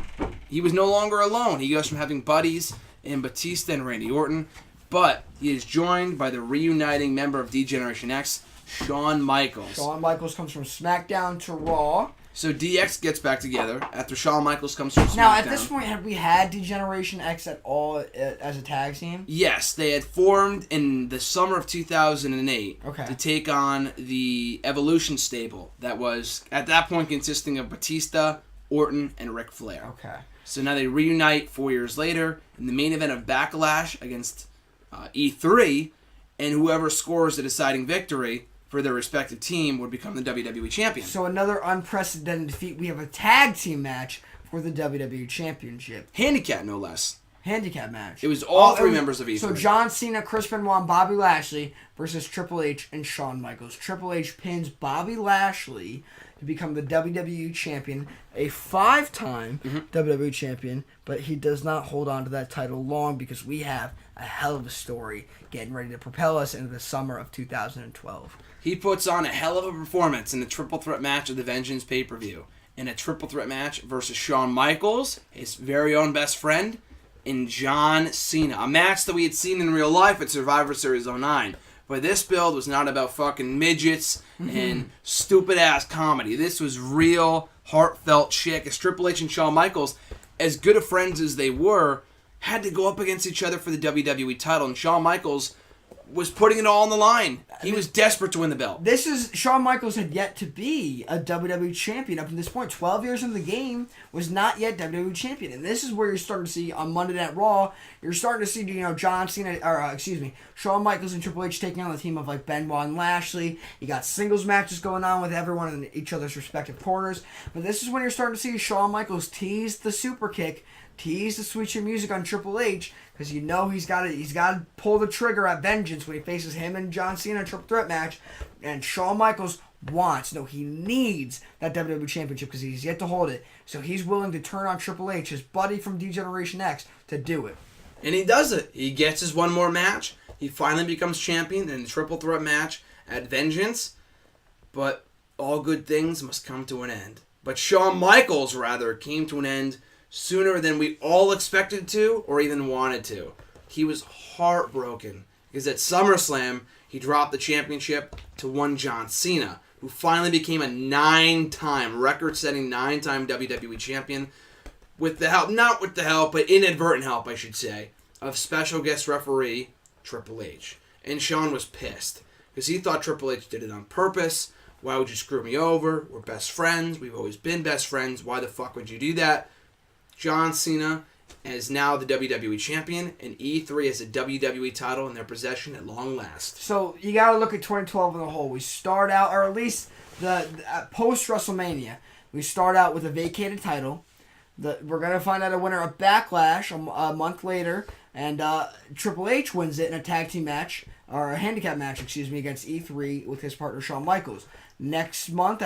alone. He goes from having buddies in Batista and Randy Orton, but he is joined by the reuniting member of Generation X, Shawn Michaels. Shawn Michaels comes from SmackDown to Raw. So DX gets back together after Shawn Michaels comes from SmackDown. Now, at this point, have we had Generation X at all as a tag team? Yes, they had formed in the summer of 2008 to take on the Evolution stable that was, at that point, consisting of Batista, Orton, and Ric Flair. Okay. So now they reunite 4 years later in the main event of Backlash against E3, and whoever scores the deciding victory for their respective team would become the WWE champion. So another unprecedented defeat. We have a tag team match for the WWE Championship. Handicap, no less. Handicap match. It was all three members of E3. So John Cena, Chris Benoit, and Bobby Lashley versus Triple H and Shawn Michaels. Triple H pins Bobby Lashley to become the WWE champion, a 5-time WWE champion, but he does not hold on to that title long because we have a hell of a story getting ready to propel us into the summer of 2012. He puts on a hell of a performance in the triple threat match of the Vengeance pay-per-view. In a triple threat match versus Shawn Michaels, his very own best friend, and John Cena. A match that we had seen in real life at Survivor Series 09. But this build was not about fucking midgets and stupid-ass comedy. This was real, heartfelt shit. Because Triple H and Shawn Michaels, as good of friends as they were, had to go up against each other for the WWE title. And Shawn Michaels was putting it all on the line. He was desperate to win the belt. Shawn Michaels had yet to be a WWE champion up to this point. 12 years into the game, was not yet WWE champion. And this is where you're starting to see on Monday Night Raw, you're starting to see, John Cena, Shawn Michaels and Triple H taking on the team of like Benoit and Lashley. You got singles matches going on with everyone in each other's respective corners. But this is when you're starting to see Shawn Michaels tease the super kick, tease the sweet chin music on Triple H, because he's got to pull the trigger at Vengeance when he faces him and John Cena in a triple threat match. And Shawn Michaels he needs that WWE Championship because he's yet to hold it. So he's willing to turn on Triple H, his buddy from Generation X, to do it. And he does it. He gets his one more match. He finally becomes champion in the triple threat match at Vengeance. But all good things must come to an end. But Shawn Michaels, rather, came to an end sooner than we all expected to or even wanted to. He was heartbroken because at SummerSlam, he dropped the championship to one John Cena, who finally became a record-setting 9-time WWE champion with the help, but inadvertent help, I should say, of special guest referee Triple H. And Shawn was pissed because he thought Triple H did it on purpose. Why would you screw me over? We're best friends. We've always been best friends. Why the fuck would you do that? John Cena is now the WWE champion, and E3 has a WWE title in their possession at long last. So you got to look at 2012 in the whole. We start out, or at least the post WrestleMania, we start out with a vacated title. We're gonna find out a winner of Backlash a month later, and Triple H wins it in a tag team match or a handicap match, against E3 with his partner Shawn Michaels. Next month,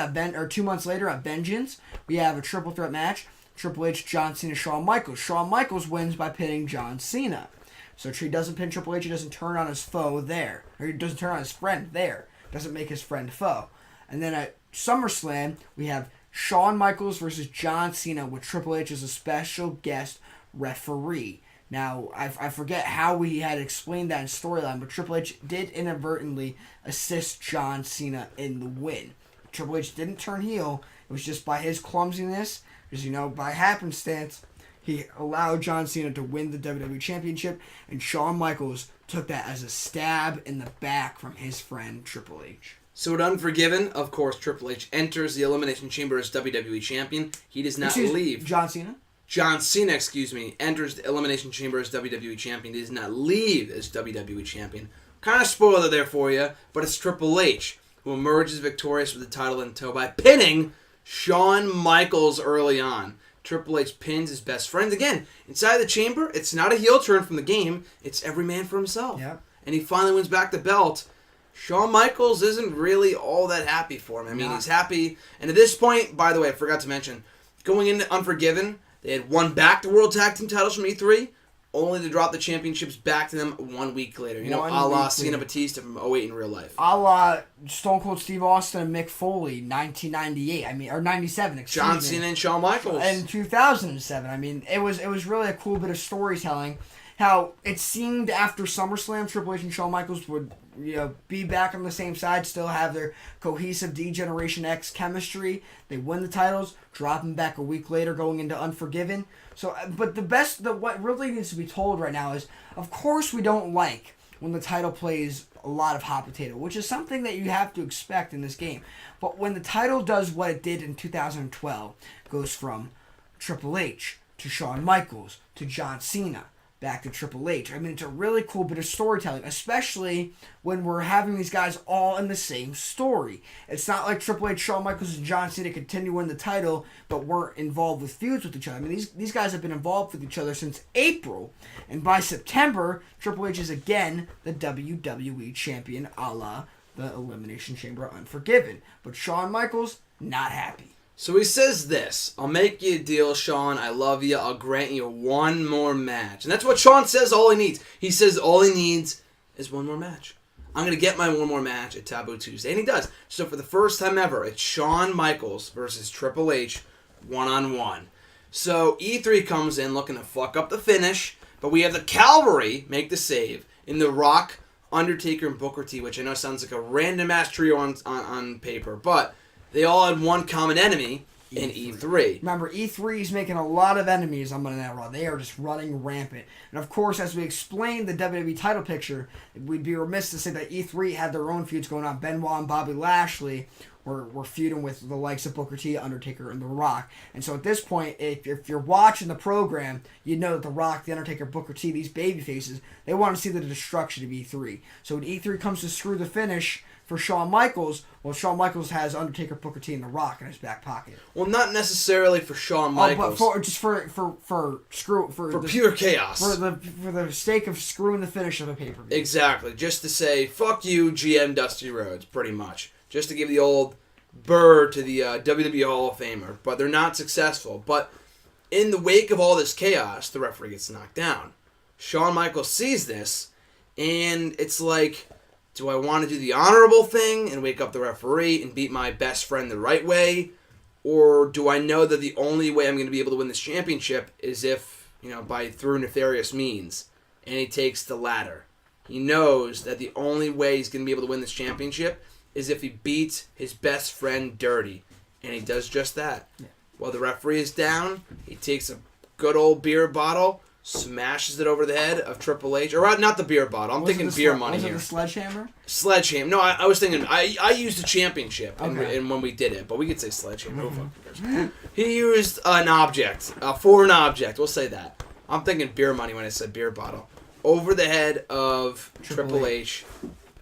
2 months later at Vengeance, we have a triple threat match. Triple H, John Cena, Shawn Michaels. Shawn Michaels wins by pinning John Cena. So he doesn't pin Triple H, he doesn't turn on his foe there. Or he doesn't turn on his friend there. Doesn't make his friend foe. And then at SummerSlam, we have Shawn Michaels versus John Cena with Triple H as a special guest referee. Now, I forget how we had explained that in storyline, but Triple H did inadvertently assist John Cena in the win. Triple H didn't turn heel. It was just by his clumsiness. Because, by happenstance, he allowed John Cena to win the WWE Championship, and Shawn Michaels took that as a stab in the back from his friend Triple H. So at Unforgiven, of course, Triple H enters the Elimination Chamber as WWE Champion. He does not leave. John Cena? John Cena, enters the Elimination Chamber as WWE Champion. He does not leave as WWE Champion. Kind of spoiled it there for you, but it's Triple H who emerges victorious with the title in tow by pinning Shawn Michaels early on. Triple H pins his best friends. Again, inside the chamber, it's not a heel turn from the game. It's every man for himself. Yep. And he finally wins back the belt. Shawn Michaels isn't really all that happy for him. I mean, he's happy. And at this point, by the way, I forgot to mention, going into Unforgiven, they had won back the World Tag Team titles from E3, only to drop the championships back to them 1 week later. You know, a la Cena Batista from 08 in real life. A la Stone Cold Steve Austin and Mick Foley, 1998. Or 97, excuse me. John Cena and Shawn Michaels. And 2007. I mean, it was really a cool bit of storytelling. How it seemed after SummerSlam, Triple H and Shawn Michaels would be back on the same side, still have their cohesive D-Generation X chemistry. They win the titles, drop them back a week later going into Unforgiven. So, but what really needs to be told right now is, of course we don't like when the title plays a lot of hot potato, which is something that you have to expect in this game. But when the title does what it did in 2012, goes from Triple H to Shawn Michaels to John Cena, back to Triple H. I mean, it's a really cool bit of storytelling, especially when we're having these guys all in the same story. It's not like Triple H, Shawn Michaels, and John Cena continue winning the title, but weren't involved with feuds with each other. I mean, these guys have been involved with each other since April, and by September, Triple H is again the WWE champion, a la the Elimination Chamber Unforgiven. But Shawn Michaels, not happy. So he says this, I'll make you a deal, Shawn, I love you, I'll grant you one more match. And that's what Shawn says all he needs. He says all he needs is one more match. I'm going to get my one more match at Taboo Tuesday. And he does. So for the first time ever, it's Shawn Michaels versus Triple H one-on-one. So E3 comes in looking to fuck up the finish, but we have the Cavalry make the save in The Rock, Undertaker, and Booker T, which I know sounds like a random-ass trio on paper, but they all had one common enemy in E3. Remember, E3 is making a lot of enemies on Monday Night Raw. They are just running rampant. And of course, as we explained the WWE title picture, we'd be remiss to say that E3 had their own feuds going on. Benoit and Bobby Lashley were feuding with the likes of Booker T, Undertaker, and The Rock. And so at this point, if you're watching the program, you know that The Rock, The Undertaker, Booker T, these baby faces, they want to see the destruction of E3. So when E3 comes to screw the finish for Shawn Michaels, well, Shawn Michaels has Undertaker, Booker T, and The Rock in his back pocket. Well, not necessarily for Shawn Michaels. But for pure chaos. For the sake of screwing the finish of a pay-per-view. Exactly. Just to say, fuck you, GM Dusty Rhodes, pretty much. Just to give the old burr to the WWE Hall of Famer. But they're not successful. But in the wake of all this chaos, the referee gets knocked down. Shawn Michaels sees this, and it's like, do I want to do the honorable thing and wake up the referee and beat my best friend the right way? Or do I know that the only way I'm going to be able to win this championship is if, by through nefarious means? And he takes the latter. He knows that the only way he's going to be able to win this championship is if he beats his best friend dirty. And he does just that. Yeah. While the referee is down, he takes a good old beer bottle, smashes it over the head of Triple H. Or not the beer bottle. I'm thinking beer money here. Was it the sledgehammer? Sledgehammer. No, I was thinking, I used a championship and when we did it, but we could say sledgehammer. Mm-hmm. He used an object, a foreign object. We'll say that. I'm thinking beer money when I said beer bottle. Over the head of Triple H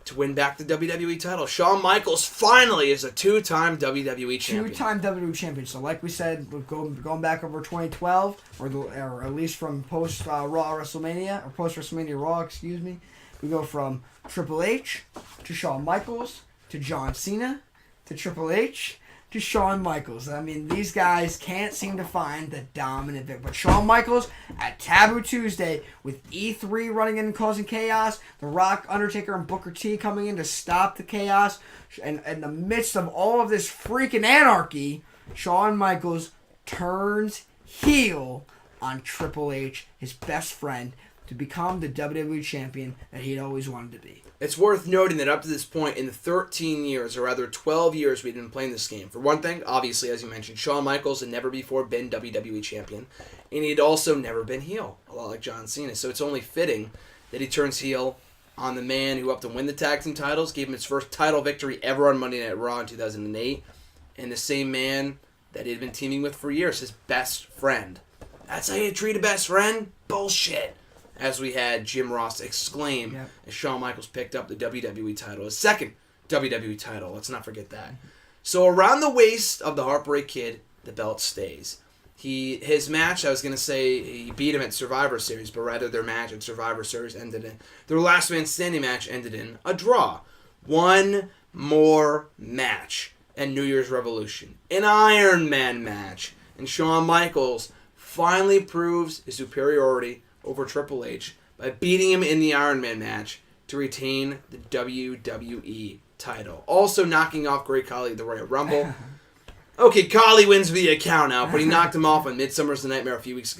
to win back the WWE title. Shawn Michaels finally is a two-time WWE champion. Two-time WWE champion. So like we said, we're going back over 2012, or at least from post-Raw WrestleMania, or post-WrestleMania Raw, excuse me. We go from Triple H to Shawn Michaels to John Cena to Triple H to Shawn Michaels. I mean, these guys can't seem to find the dominant victor. But Shawn Michaels at Taboo Tuesday with E3 running in and causing chaos, The Rock, Undertaker, and Booker T coming in to stop the chaos. And in the midst of all of this freaking anarchy, Shawn Michaels turns heel on Triple H, his best friend, to become the WWE champion that he'd always wanted to be. It's worth noting that up to this point, in the 13 years, or rather 12 years we'd been playing this game, for one thing, obviously, as you mentioned, Shawn Michaels had never before been WWE champion, and he'd also never been heel, a lot like John Cena. So it's only fitting that he turns heel on the man who helped him win the tag team titles, gave him his first title victory ever on Monday Night Raw in 2008, and the same man that he had been teaming with for years, his best friend. That's how you treat a best friend? Bullshit. As we had Jim Ross exclaim as Shawn Michaels picked up the WWE title, his second WWE title. Let's not forget that. So around the waist of the Heartbreak Kid, the belt stays. His match, I was going to say he beat him at Survivor Series, but rather their match at Survivor Series ended in, their last man standing match ended in a draw. one more match at New Year's Revolution. An Iron Man match. And Shawn Michaels finally proves his superiority over Triple H by beating him in the Iron Man match to retain the WWE title. Also knocking off Great Khali at the Royal Rumble. Okay, Khali wins via countout, but he knocked him off on Midsummer's the Nightmare a few weeks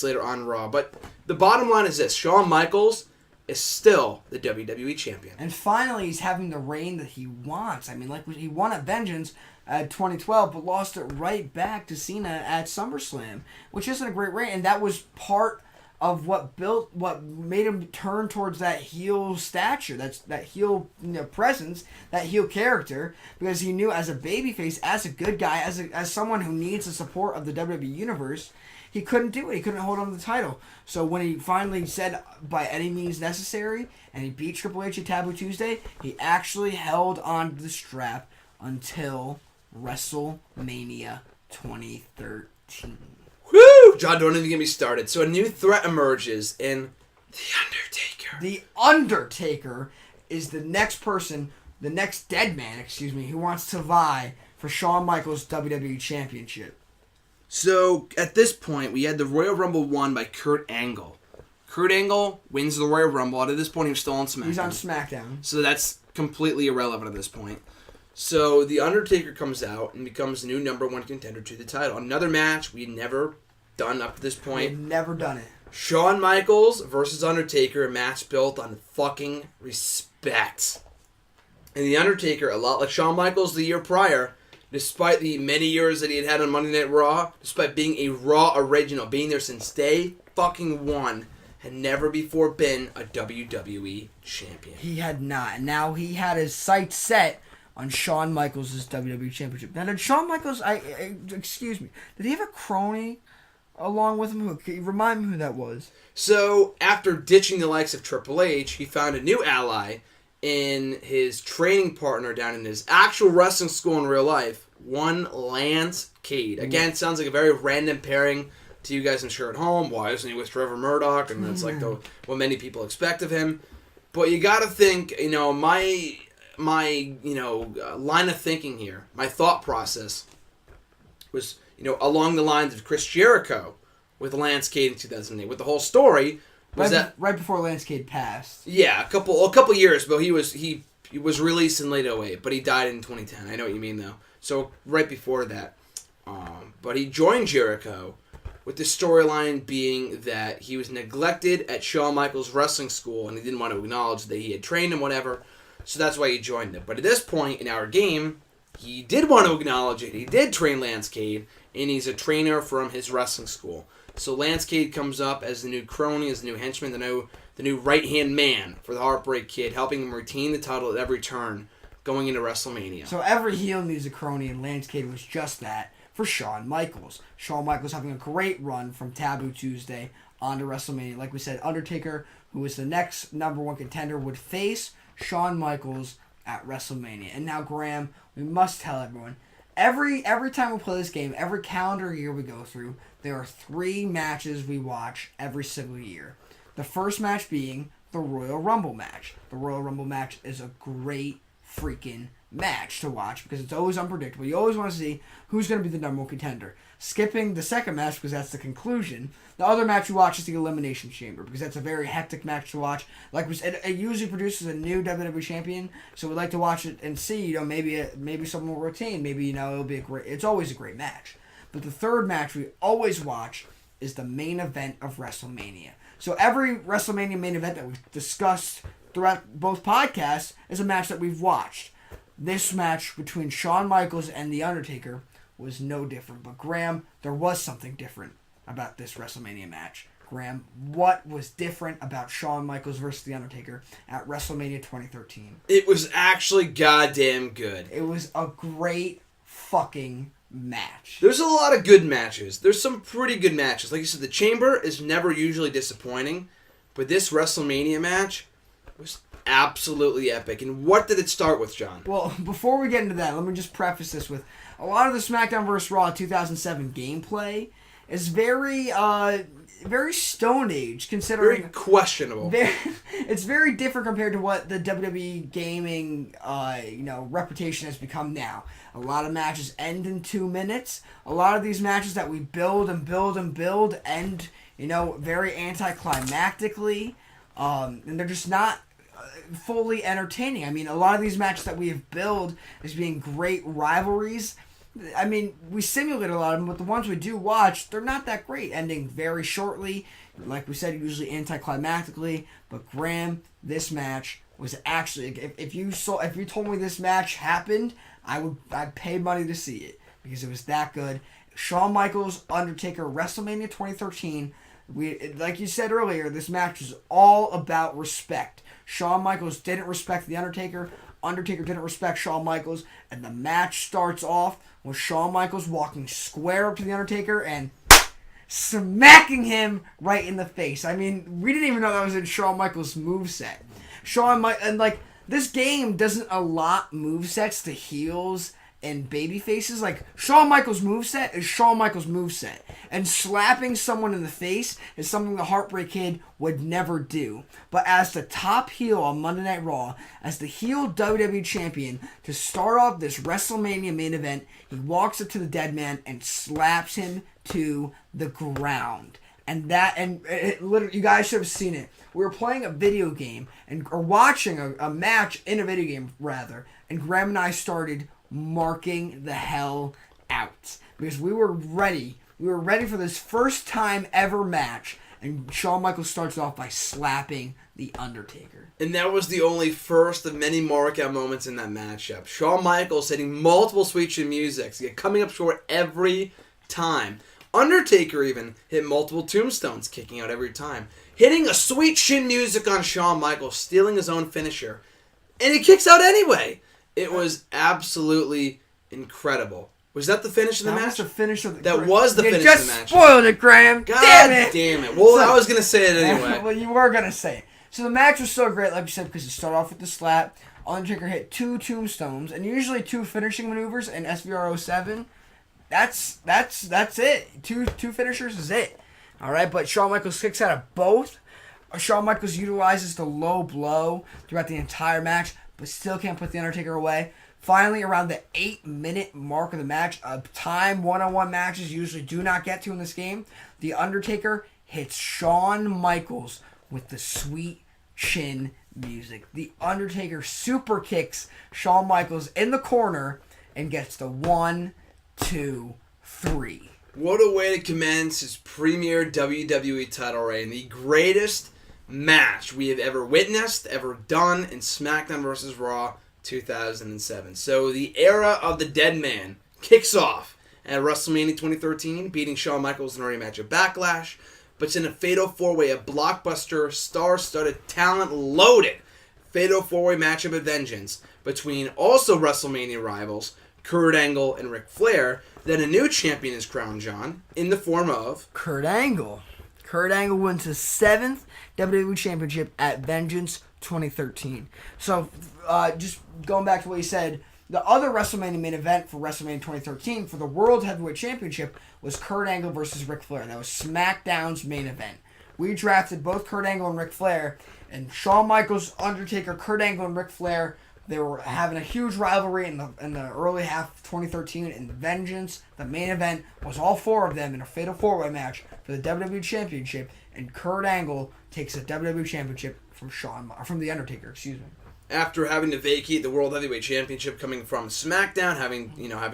later on Raw. But the bottom line is this: Shawn Michaels is still the WWE champion. And finally, he's having the reign that he wants. I mean, like, he won at Vengeance at 2012, but lost it right back to Cena at SummerSlam, which isn't a great reign. And that was part of what made him turn towards that heel stature, that heel presence, that heel character, because he knew as a babyface, as a good guy, as someone who needs the support of the WWE Universe, he couldn't do it. He couldn't hold on to the title. So when he finally said, by any means necessary, and he beat Triple H at Taboo Tuesday, he actually held on to the strap until WrestleMania 2013. Woo! John, don't even get me started. So a new threat emerges in The Undertaker. The Undertaker is the next person, the next dead man, who wants to vie for Shawn Michaels' WWE Championship. So at this point, we had the Royal Rumble won by Kurt Angle. Kurt Angle wins the Royal Rumble. At this point, he was still on SmackDown. He's on SmackDown. So that's completely irrelevant at this point. So The Undertaker comes out and becomes the new number one contender to the title. Another match we'd never done up to this point. We've never done it. Shawn Michaels versus Undertaker, a match built on fucking respect. And The Undertaker, a lot like Shawn Michaels the year prior, despite the many years that he had on Monday Night Raw, despite being a Raw original, being there since day fucking one, had never before been a WWE champion. He had not. Now he had his sights set on Shawn Michaels' WWE Championship. Now, did Shawn Michaels, excuse me, did he have a crony along with him? Can you remind me who that was? So, after ditching the likes of Triple H, he found a new ally in his training partner down in his actual wrestling school in real life, one Lance Cade. Again, it sounds like a very random pairing to you guys, I'm sure, at home. Why isn't he with Trevor Murdoch? And that's like what many people expect of him. But you got to think, my line of thinking here, my thought process was, along the lines of Chris Jericho with Lance Cade in 2008. With the whole story was right before Lance Cade passed. Yeah, a couple years, but he was released in late 2008, but he died in 2010. I know what you mean though. So right before that, but he joined Jericho with the storyline being that he was neglected at Shawn Michaels' wrestling school, and he didn't want to acknowledge that he had trained him, whatever. So that's why he joined it. But at this point in our game, he did want to acknowledge it. He did train Lance Cade, and he's a trainer from his wrestling school. So Lance Cade comes up as the new crony, as the new henchman, the new right-hand man for the Heartbreak Kid, helping him retain the title at every turn going into WrestleMania. So every heel needs a crony, and Lance Cade was just that for Shawn Michaels. Shawn Michaels having a great run from Taboo Tuesday on to WrestleMania. Like we said, Undertaker, who was the next number one contender, would face Shawn Michaels at WrestleMania. And now, Graham, we must tell everyone, every time we play this game, every calendar year we go through, there are 3 matches we watch every single year. The first match being the Royal Rumble match. The Royal Rumble match is a great freaking match to watch because it's always unpredictable. You always want to see who's going to be the number one contender. Skipping the second match because that's the conclusion. The other match you watch is the Elimination Chamber because that's a very hectic match to watch. Like we said, it usually produces a new WWE champion, so we like to watch it and see, maybe someone will retain. Maybe it'll be it's always a great match. But the third match we always watch is the main event of WrestleMania. So every WrestleMania main event that we've discussed throughout both podcasts is a match that we've watched. This match between Shawn Michaels and The Undertaker was no different. But Graham, there was something different about this WrestleMania match. Graham, what was different about Shawn Michaels versus The Undertaker at WrestleMania 2013? It was actually goddamn good. It was a great fucking match. There's a lot of good matches. There's some pretty good matches. Like you said, the Chamber is never usually disappointing, but this WrestleMania match was absolutely epic. And what did it start with, John? Well, before we get into that, let me just preface this with a lot of the SmackDown vs. Raw 2007 gameplay is very Stone Age, considering Very questionable. It's very different compared to what the WWE gaming reputation has become now. A lot of matches end in 2 minutes. A lot of these matches that we build and build and build end, very anticlimactically, and they're just not fully entertaining. I mean, a lot of these matches that we have built as being great rivalries, I mean, we simulate a lot of them, but the ones we do watch, they're not that great, ending very shortly. Like we said, usually anticlimactically. But Graham, this match was actually, if you told me this match happened, I'd pay money to see it because it was that good. Shawn Michaels, Undertaker, WrestleMania 2013. Like you said earlier, this match was all about respect. Shawn Michaels didn't respect the Undertaker. Undertaker didn't respect Shawn Michaels, and the match starts off with Shawn Michaels walking square up to the Undertaker and smacking him right in the face. I mean, we didn't even know that was in Shawn Michaels' moveset. This game doesn't allot movesets to heels and baby faces. Like, Shawn Michaels' moveset is Shawn Michaels' moveset. And slapping someone in the face is something the Heartbreak Kid would never do. But as the top heel on Monday Night Raw, as the heel WWE champion, to start off this WrestleMania main event, he walks up to the dead man and slaps him to the ground. And literally, you guys should have seen it. We were playing a video game, or watching a match in a video game, rather, and Graham and I started marking the hell out. Because we were ready. We were ready for this first time ever match, and Shawn Michaels starts off by slapping The Undertaker. And that was the only first of many mark-out moments in that matchup. Shawn Michaels hitting multiple sweet chin musics, coming up short every time. Undertaker even hit multiple tombstones, kicking out every time. Hitting a sweet chin music on Shawn Michaels, stealing his own finisher. And he kicks out anyway. It was absolutely incredible. Was that the finish of the match? That was the finish of the That was the finish of the match. You just spoiled it, Graham. God damn it. Well, I was going to say it anyway. Well, you were going to say it. So the match was so great, like you said, because it started off with the slap. Undertaker hit 2 tombstones, and usually 2 finishing maneuvers in SVR 07. That's it. Two finishers is it. All right, but Shawn Michaels kicks out of both. Shawn Michaels utilizes the low blow throughout the entire match, but still can't put the Undertaker away. Finally, around the 8-minute mark of the match, a time one-on-one matches usually do not get to in this game, the Undertaker hits Shawn Michaels with the sweet chin music. The Undertaker super kicks Shawn Michaels in the corner and gets the 1, 2, 3. What a way to commence his premier WWE title reign. The greatest match we have ever witnessed, ever done in SmackDown vs. Raw 2007. So the era of the Dead Man kicks off at WrestleMania 2013, beating Shawn Michaels in a rematch of Backlash. But it's in a Fatal 4-Way, a blockbuster, star-studded, talent-loaded Fatal 4-Way matchup of vengeance between also WrestleMania rivals Kurt Angle and Ric Flair. Then a new champion is crowned, John, in the form of Kurt Angle. Kurt Angle wins his 7th WWE Championship at Vengeance 2013. So, just going back to what you said, the other WrestleMania main event for WrestleMania 2013 for the World Heavyweight Championship was Kurt Angle versus Ric Flair. That was SmackDown's main event. We drafted both Kurt Angle and Ric Flair, and Shawn Michaels, Undertaker, Kurt Angle, and Ric Flair. They were having a huge rivalry in the early half of 2013 in Vengeance. The main event was all 4 of them in a Fatal 4-Way match for the WWE Championship, and Kurt Angle takes the WWE Championship from the Undertaker. Excuse me. After having to vacate the World Heavyweight Championship, coming from SmackDown, having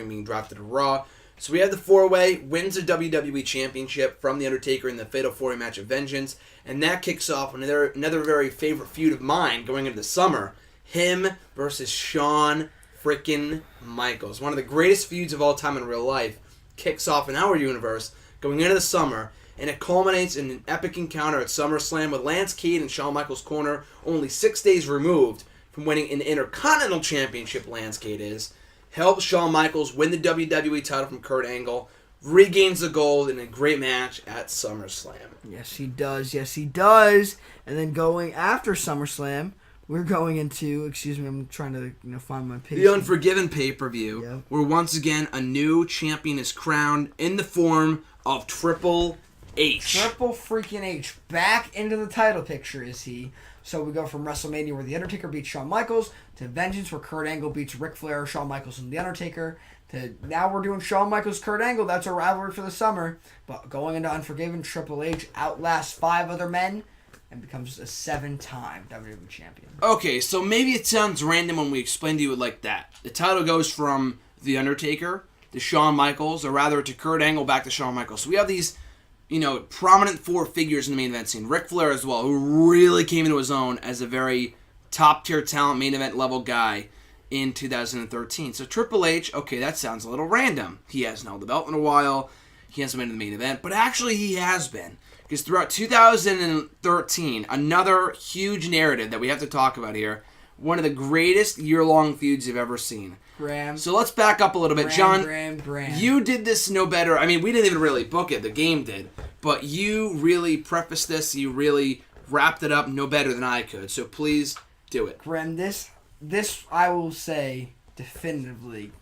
been drafted to Raw. So we have the 4-Way, wins the WWE Championship from the Undertaker in the Fatal 4-Way match of Vengeance, and that kicks off another very favorite feud of mine going into the summer. Him versus Shawn frickin' Michaels. One of the greatest feuds of all time in real life. Kicks off in our universe going into the summer, and it culminates in an epic encounter at SummerSlam with Lance Cade in Shawn Michaels' corner, only 6 days removed from winning an Intercontinental Championship. Lance Cade helps Shawn Michaels win the WWE title from Kurt Angle, regains the gold in a great match at SummerSlam. Yes, he does. Yes, he does. And then going after SummerSlam, we're going into, excuse me, I'm trying to find my page. The Unforgiven pay-per-view, Yep. where once again a new champion is crowned in the form of Triple H. Triple freaking H. Back into the title picture is he. So we go from WrestleMania where The Undertaker beats Shawn Michaels to Vengeance where Kurt Angle beats Ric Flair, Shawn Michaels, and The Undertaker. To now we're doing Shawn Michaels, Kurt Angle. That's our rivalry for the summer. But going into Unforgiven, Triple H outlasts 5 other men and becomes a 7-time WWE champion. Okay, so maybe it sounds random when we explain to you it like that. The title goes from The Undertaker to Shawn Michaels, or rather to Kurt Angle back to Shawn Michaels. So we have these, prominent 4 figures in the main event scene. Ric Flair as well, who really came into his own as a very top-tier talent, main event level guy in 2013. So Triple H, okay, that sounds a little random. He hasn't held the belt in a while. He hasn't been in the main event, but actually he has been. Because throughout 2013, another huge narrative that we have to talk about here, one of the greatest year-long feuds you've ever seen. Graham. So let's back up a little bit. John, Graham. you did this no better. I mean, we didn't even really book it. The game did. But you really prefaced this. You really wrapped it up no better than I could. So please do it. Graham, this I will say definitively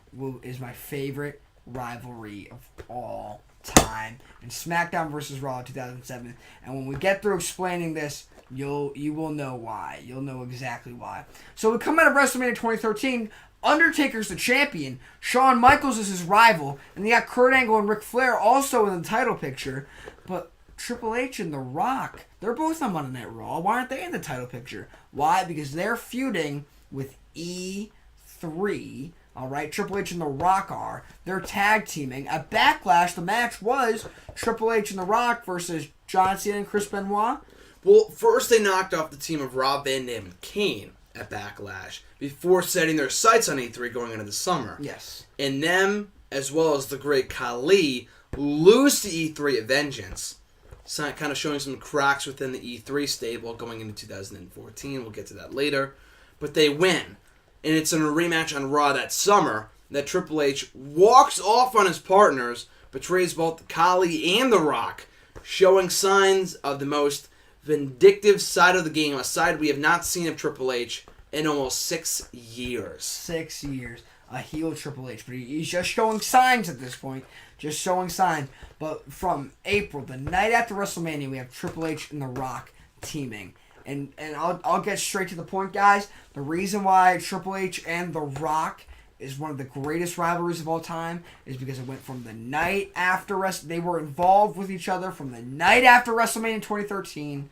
is my favorite rivalry of all time. And SmackDown versus Raw 2007. And when we get through explaining this, you will know why. You'll know exactly why. So we come out of WrestleMania 2013. Undertaker's the champion. Shawn Michaels is his rival. And you got Kurt Angle and Ric Flair also in the title picture. But Triple H and The Rock, they're both on Monday Night Raw. Why aren't they in the title picture? Why? Because they're feuding with E3. Alright, Triple H and The Rock are. They're tag teaming. At Backlash, the match was Triple H and The Rock versus John Cena and Chris Benoit. Well, first they knocked off the team of Rob Van Dam and Kane at Backlash before setting their sights on E3 going into the summer. Yes. And them, as well as the great Khali, lose to E3 at Vengeance. So kind of showing some cracks within the E3 stable going into 2014. We'll get to that later. But they win. And it's in a rematch on Raw that summer that Triple H walks off on his partners, betrays both Khali and The Rock, showing signs of the most vindictive side of the game, a side we have not seen of Triple H in almost 6 years. 6 years. A heel Triple H. But he's just showing signs at this point. Just showing signs. But from April, the night after WrestleMania, we have Triple H and The Rock teaming. And I'll get straight to the point, guys. The reason why Triple H and The Rock is one of the greatest rivalries of all time is because it went from the night after they were involved with each other from the night after WrestleMania 2013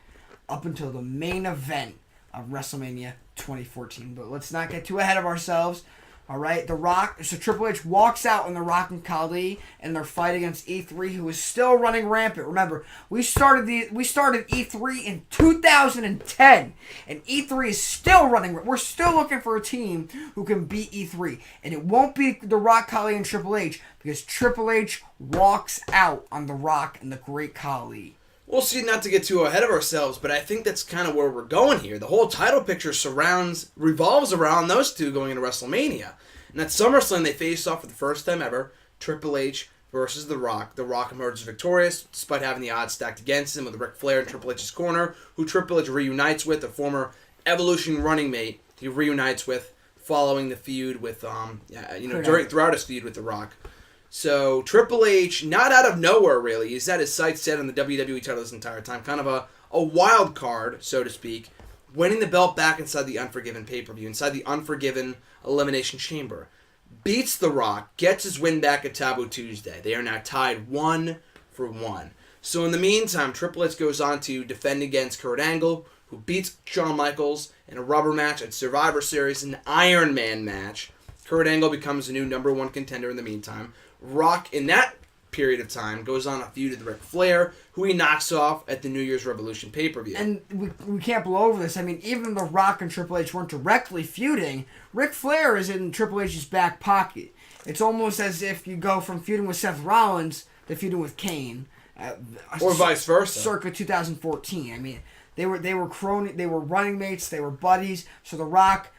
up until the main event of WrestleMania 2014. But let's not get too ahead of ourselves. All right, The Rock. So Triple H walks out on The Rock and Khali in their fight against E3, who is still running rampant. Remember, we started E3 in 2010, and E3 is still running. We're still looking for a team who can beat E3, and it won't be The Rock, Khali, and Triple H because Triple H walks out on The Rock and the Great Khali. We'll see, not to get too ahead of ourselves, but I think that's kind of where we're going here. The whole title picture revolves around those two going into WrestleMania. And at SummerSlam, they faced off for the first time ever, Triple H versus The Rock. The Rock emerges victorious, despite having the odds stacked against him, with Ric Flair in Triple H's corner, who Triple H reunites with, a former Evolution running mate he reunites with following the feud with, throughout his feud with The Rock. So, Triple H, not out of nowhere, really. He's had his sights set on the WWE title this entire time. Kind of a wild card, so to speak. Winning the belt back inside the Unforgiven pay-per-view, inside the Unforgiven Elimination Chamber. Beats The Rock, gets his win back at Taboo Tuesday. They are now tied 1-1. So, in the meantime, Triple H goes on to defend against Kurt Angle, who beats Shawn Michaels in a rubber match at Survivor Series, an Iron Man match. Kurt Angle becomes the new #1 contender in the meantime. Rock, in that period of time, goes on a feud with Ric Flair, who he knocks off at the New Year's Revolution pay-per-view. And we can't blow over this. I mean, even The Rock and Triple H weren't directly feuding. Ric Flair is in Triple H's back pocket. It's almost as if you go from feuding with Seth Rollins to feuding with Kane. Or vice versa. Circa 2014. I mean, they were running mates, they were buddies. So The Rock,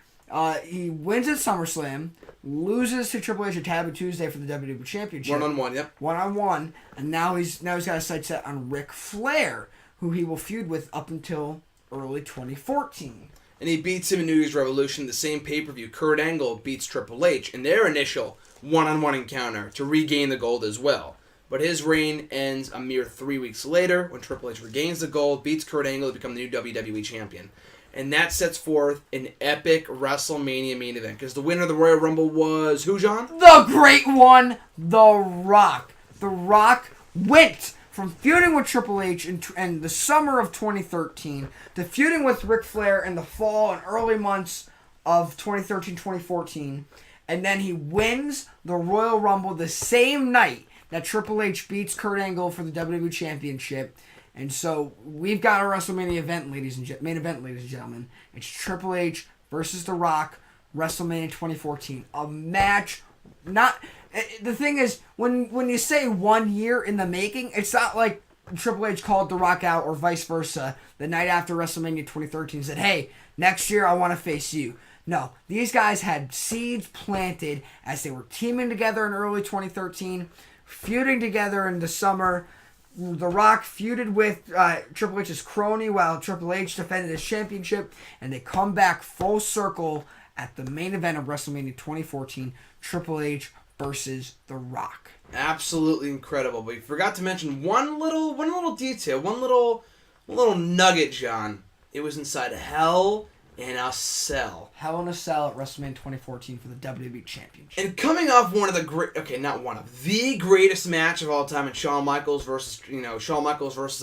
he wins at SummerSlam, loses to Triple H at Taboo Tuesday for the WWE Championship. 1-on-1, yep. 1-on-1, and now he's got a sight set on Ric Flair, who he will feud with up until early 2014. and he beats him in New Year's Revolution. The same pay-per-view, Kurt Angle beats Triple H in their initial one-on-one encounter to regain the gold as well. But his reign ends a mere 3 weeks later when Triple H regains the gold, beats Kurt Angle to become the new WWE Champion. And that sets forth an epic WrestleMania main event. Because the winner of the Royal Rumble was who, John? The great one, The Rock. The Rock went from feuding with Triple H in the summer of 2013 to feuding with Ric Flair in the fall and early months of 2013-2014. And then he wins the Royal Rumble the same night that Triple H beats Kurt Angle for the WWE Championship. And so we've got our WrestleMania event, main event, ladies and gentlemen. It's Triple H versus The Rock, WrestleMania 2014. A match, the thing is, when you say 1 year in the making, it's not like Triple H called The Rock out or vice versa the night after WrestleMania 2013 and said, hey, next year I want to face you. No, these guys had seeds planted as they were teaming together in early 2013, feuding together in the summer. The Rock feuded with Triple H's crony while Triple H defended his championship, and they come back full circle at the main event of WrestleMania 2014, Triple H versus The Rock. Absolutely incredible. But we forgot to mention one little detail, one little nugget, John. It was inside Hell in a Cell. Hell in a Cell at WrestleMania 2014 for the WWE Championship. And coming off the greatest match of all time in Shawn Michaels versus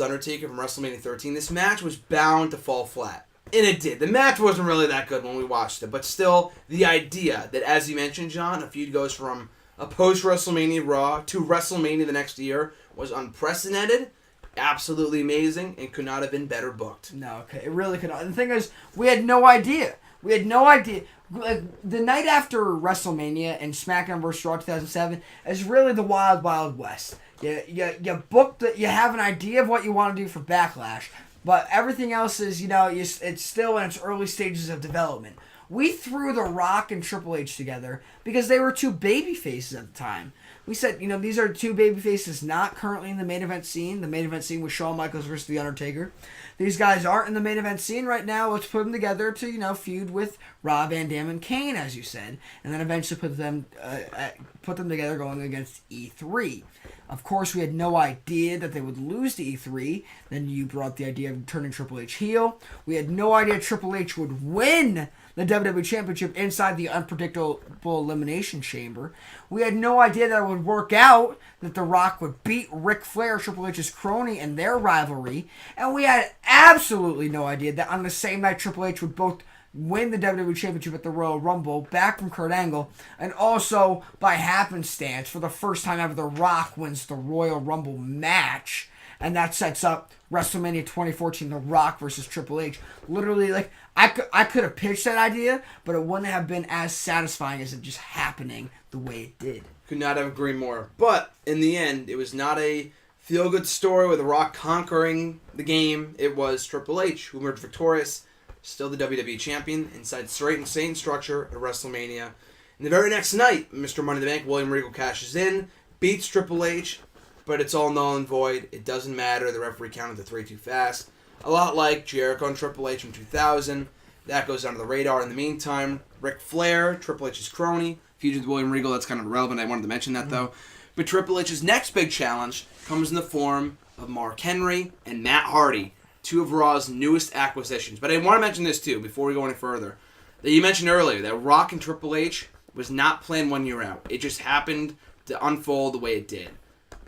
Undertaker from WrestleMania 13, this match was bound to fall flat. And it did. The match wasn't really that good when we watched it, but still, the idea that, as you mentioned, John, a feud goes from a post-WrestleMania Raw to WrestleMania the next year was unprecedented, absolutely amazing, and could not have been better booked. No, okay, it really could not. And the thing is, we had no idea. Like, the night after WrestleMania and SmackDown vs. Raw 2007 is really the Wild Wild West. You booked it, you have an idea of what you want to do for Backlash, but everything else is, it's still in its early stages of development. We threw The Rock and Triple H together because they were two baby faces at the time. We said, these are two baby faces not currently in the main event scene. The main event scene was Shawn Michaels versus The Undertaker. These guys aren't in the main event scene right now. Let's put them together to, feud with Rob Van Dam and Kane, as you said. And then eventually put them together going against E3. Of course, we had no idea that they would lose to E3. Then you brought the idea of turning Triple H heel. We had no idea Triple H would win the WWE Championship inside the unpredictable Elimination Chamber. We had no idea that it would work out, that The Rock would beat Ric Flair, Triple H's crony, in their rivalry. And we had absolutely no idea that on the same night Triple H would both win the WWE Championship at the Royal Rumble, back from Kurt Angle, and also, by happenstance, for the first time ever, The Rock wins the Royal Rumble match. And that sets up WrestleMania 2014, The Rock versus Triple H. Literally, I could have pitched that idea, but it wouldn't have been as satisfying as it just happening the way it did. Could not have agreed more. But, in the end, it was not a feel-good story with The Rock conquering the game. It was Triple H who emerged victorious, still the WWE Champion, inside straight and sane structure at WrestleMania. And the very next night, Mr. Money in the Bank, William Regal, cashes in, beats Triple H, but it's all null and void. It doesn't matter. The referee counted the 3 too fast. A lot like Jericho and Triple H from 2000. That goes under the radar. In the meantime, Ric Flair, Triple H's crony, feuded with William Regal. That's kind of irrelevant. I wanted to mention that, though. But Triple H's next big challenge comes in the form of Mark Henry and Matt Hardy, two of Raw's newest acquisitions. But I want to mention this, too, before we go any further. That you mentioned earlier, that Rock and Triple H was not planned 1 year out. It just happened to unfold the way it did.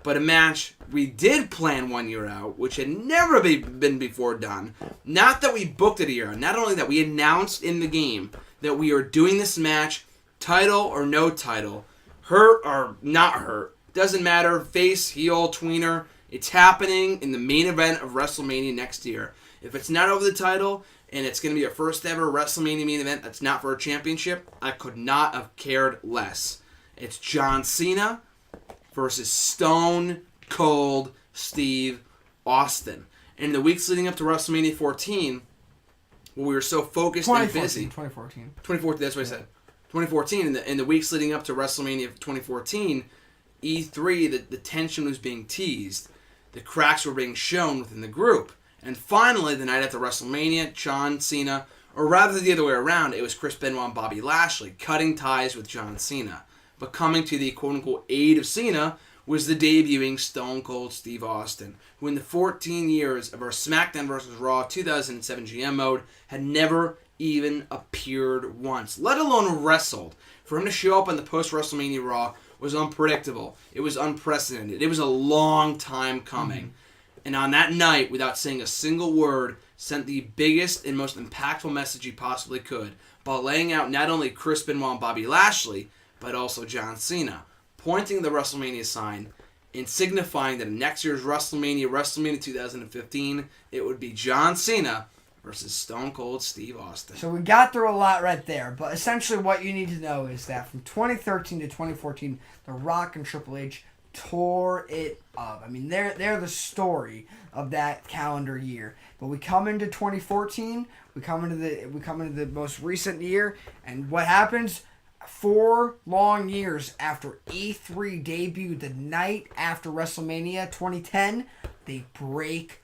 But a match we did plan 1 year out, which had never been before done. Not that we booked it a year out. Not only that, we announced in the game that we are doing this match, title or no title, hurt or not hurt, doesn't matter, face, heel, tweener. It's happening in the main event of WrestleMania next year. If it's not over the title, and it's going to be a first ever WrestleMania main event that's not for a championship, I could not have cared less. It's John Cena versus Stone Cold Steve Austin. And in the weeks leading up to WrestleMania 14, when we were so focused and busy... 2014, that's what I said. 2014, in the weeks leading up to WrestleMania 2014, E3, the tension was being teased. The cracks were being shown within the group. And finally, the night after WrestleMania, John Cena Or rather the other way around, it was Chris Benoit and Bobby Lashley cutting ties with John Cena. But coming to the quote-unquote aid of Cena was the debuting Stone Cold Steve Austin, who in the 14 years of our SmackDown vs. Raw 2007 GM mode had never even appeared once, let alone wrestled. For him to show up on the post-WrestleMania Raw was unpredictable. It was unprecedented. It was a long time coming. Mm-hmm. And on that night, without saying a single word, sent the biggest and most impactful message he possibly could by laying out not only Chris Benoit and Bobby Lashley, but also John Cena, pointing the WrestleMania sign and signifying that in next year's WrestleMania 2015, it would be John Cena versus Stone Cold Steve Austin. So we got through a lot right there, but essentially what you need to know is that from 2013 to 2014, The Rock and Triple H tore it up. I mean, they're the story of that calendar year. But we come into 2014, we come into the most recent year, and what happens? 4 long years after E3 debuted the night after WrestleMania 2010, they break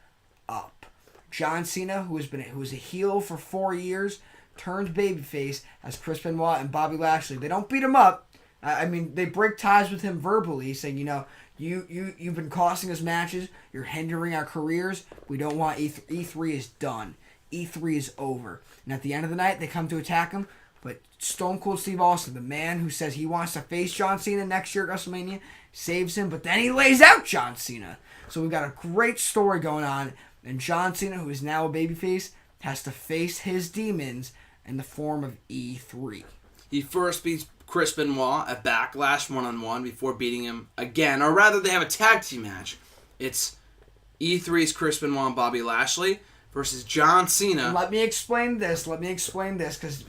up. John Cena, who was a heel for 4 years, turns babyface as Chris Benoit and Bobby Lashley. They don't beat him up. I mean, they break ties with him verbally, saying, you've been costing us matches. You're hindering our careers. We don't want E3. E3 is done. E3 is over. And at the end of the night, they come to attack him. But Stone Cold Steve Austin, the man who says he wants to face John Cena next year at WrestleMania, saves him. But then he lays out John Cena. So we've got a great story going on. And John Cena, who is now a babyface, has to face his demons in the form of E3. He first beats Chris Benoit at Backlash 1-on-1 before beating him again. Or rather, they have a tag team match. It's E3's Chris Benoit and Bobby Lashley versus John Cena. Let me explain this, because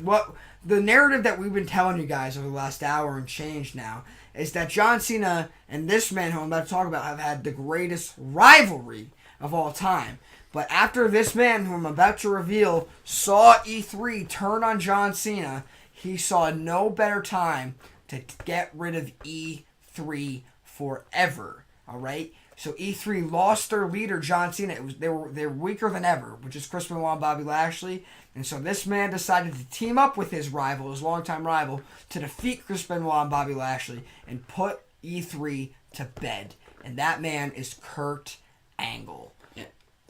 the narrative that we've been telling you guys over the last hour and change now is that John Cena and this man who I'm about to talk about have had the greatest rivalry of all time. But after this man, who I'm about to reveal, saw E3 turn on John Cena, he saw no better time to get rid of E3 forever. All right? So E3 lost their leader, John Cena. They're weaker than ever, which is Chris Benoit and Bobby Lashley. And so this man decided to team up with his rival, his longtime rival, to defeat Chris Benoit and Bobby Lashley and put E3 to bed. And that man is Kurt Angle.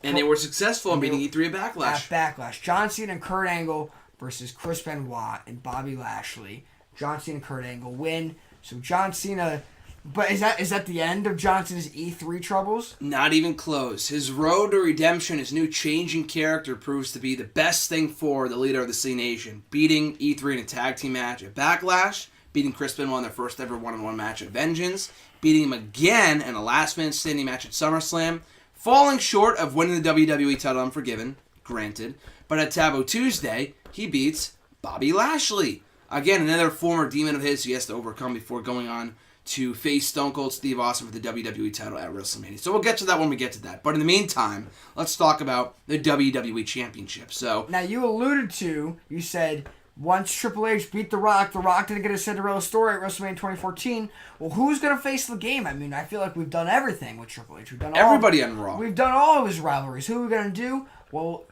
And they were successful in beating E3 at Backlash. At Backlash. John Cena and Kurt Angle versus Chris Benoit and Bobby Lashley. John Cena and Kurt Angle win. So John Cena... But is that the end of John Cena's E3 troubles? Not even close. His road to redemption, his new changing character, proves to be the best thing for the leader of the C Nation. Beating E3 in a tag team match at Backlash, beating Chris Benoit in their first ever one-on-one match at Vengeance, beating him again in a last-man standing match at SummerSlam, falling short of winning the WWE title Unforgiven, granted, but at Taboo Tuesday, he beats Bobby Lashley. Again, another former demon of his he has to overcome before going on to face Stone Cold Steve Austin for the WWE title at WrestleMania. So we'll get to that when we get to that. But in the meantime, let's talk about the WWE Championship. So now you said once Triple H beat The Rock didn't get a Cinderella story at WrestleMania 2014. Well, who's going to face the game? I mean, I feel like we've done everything with Triple H. We've done everybody on Raw. We've done all of his rivalries. Who are we going to do? Well,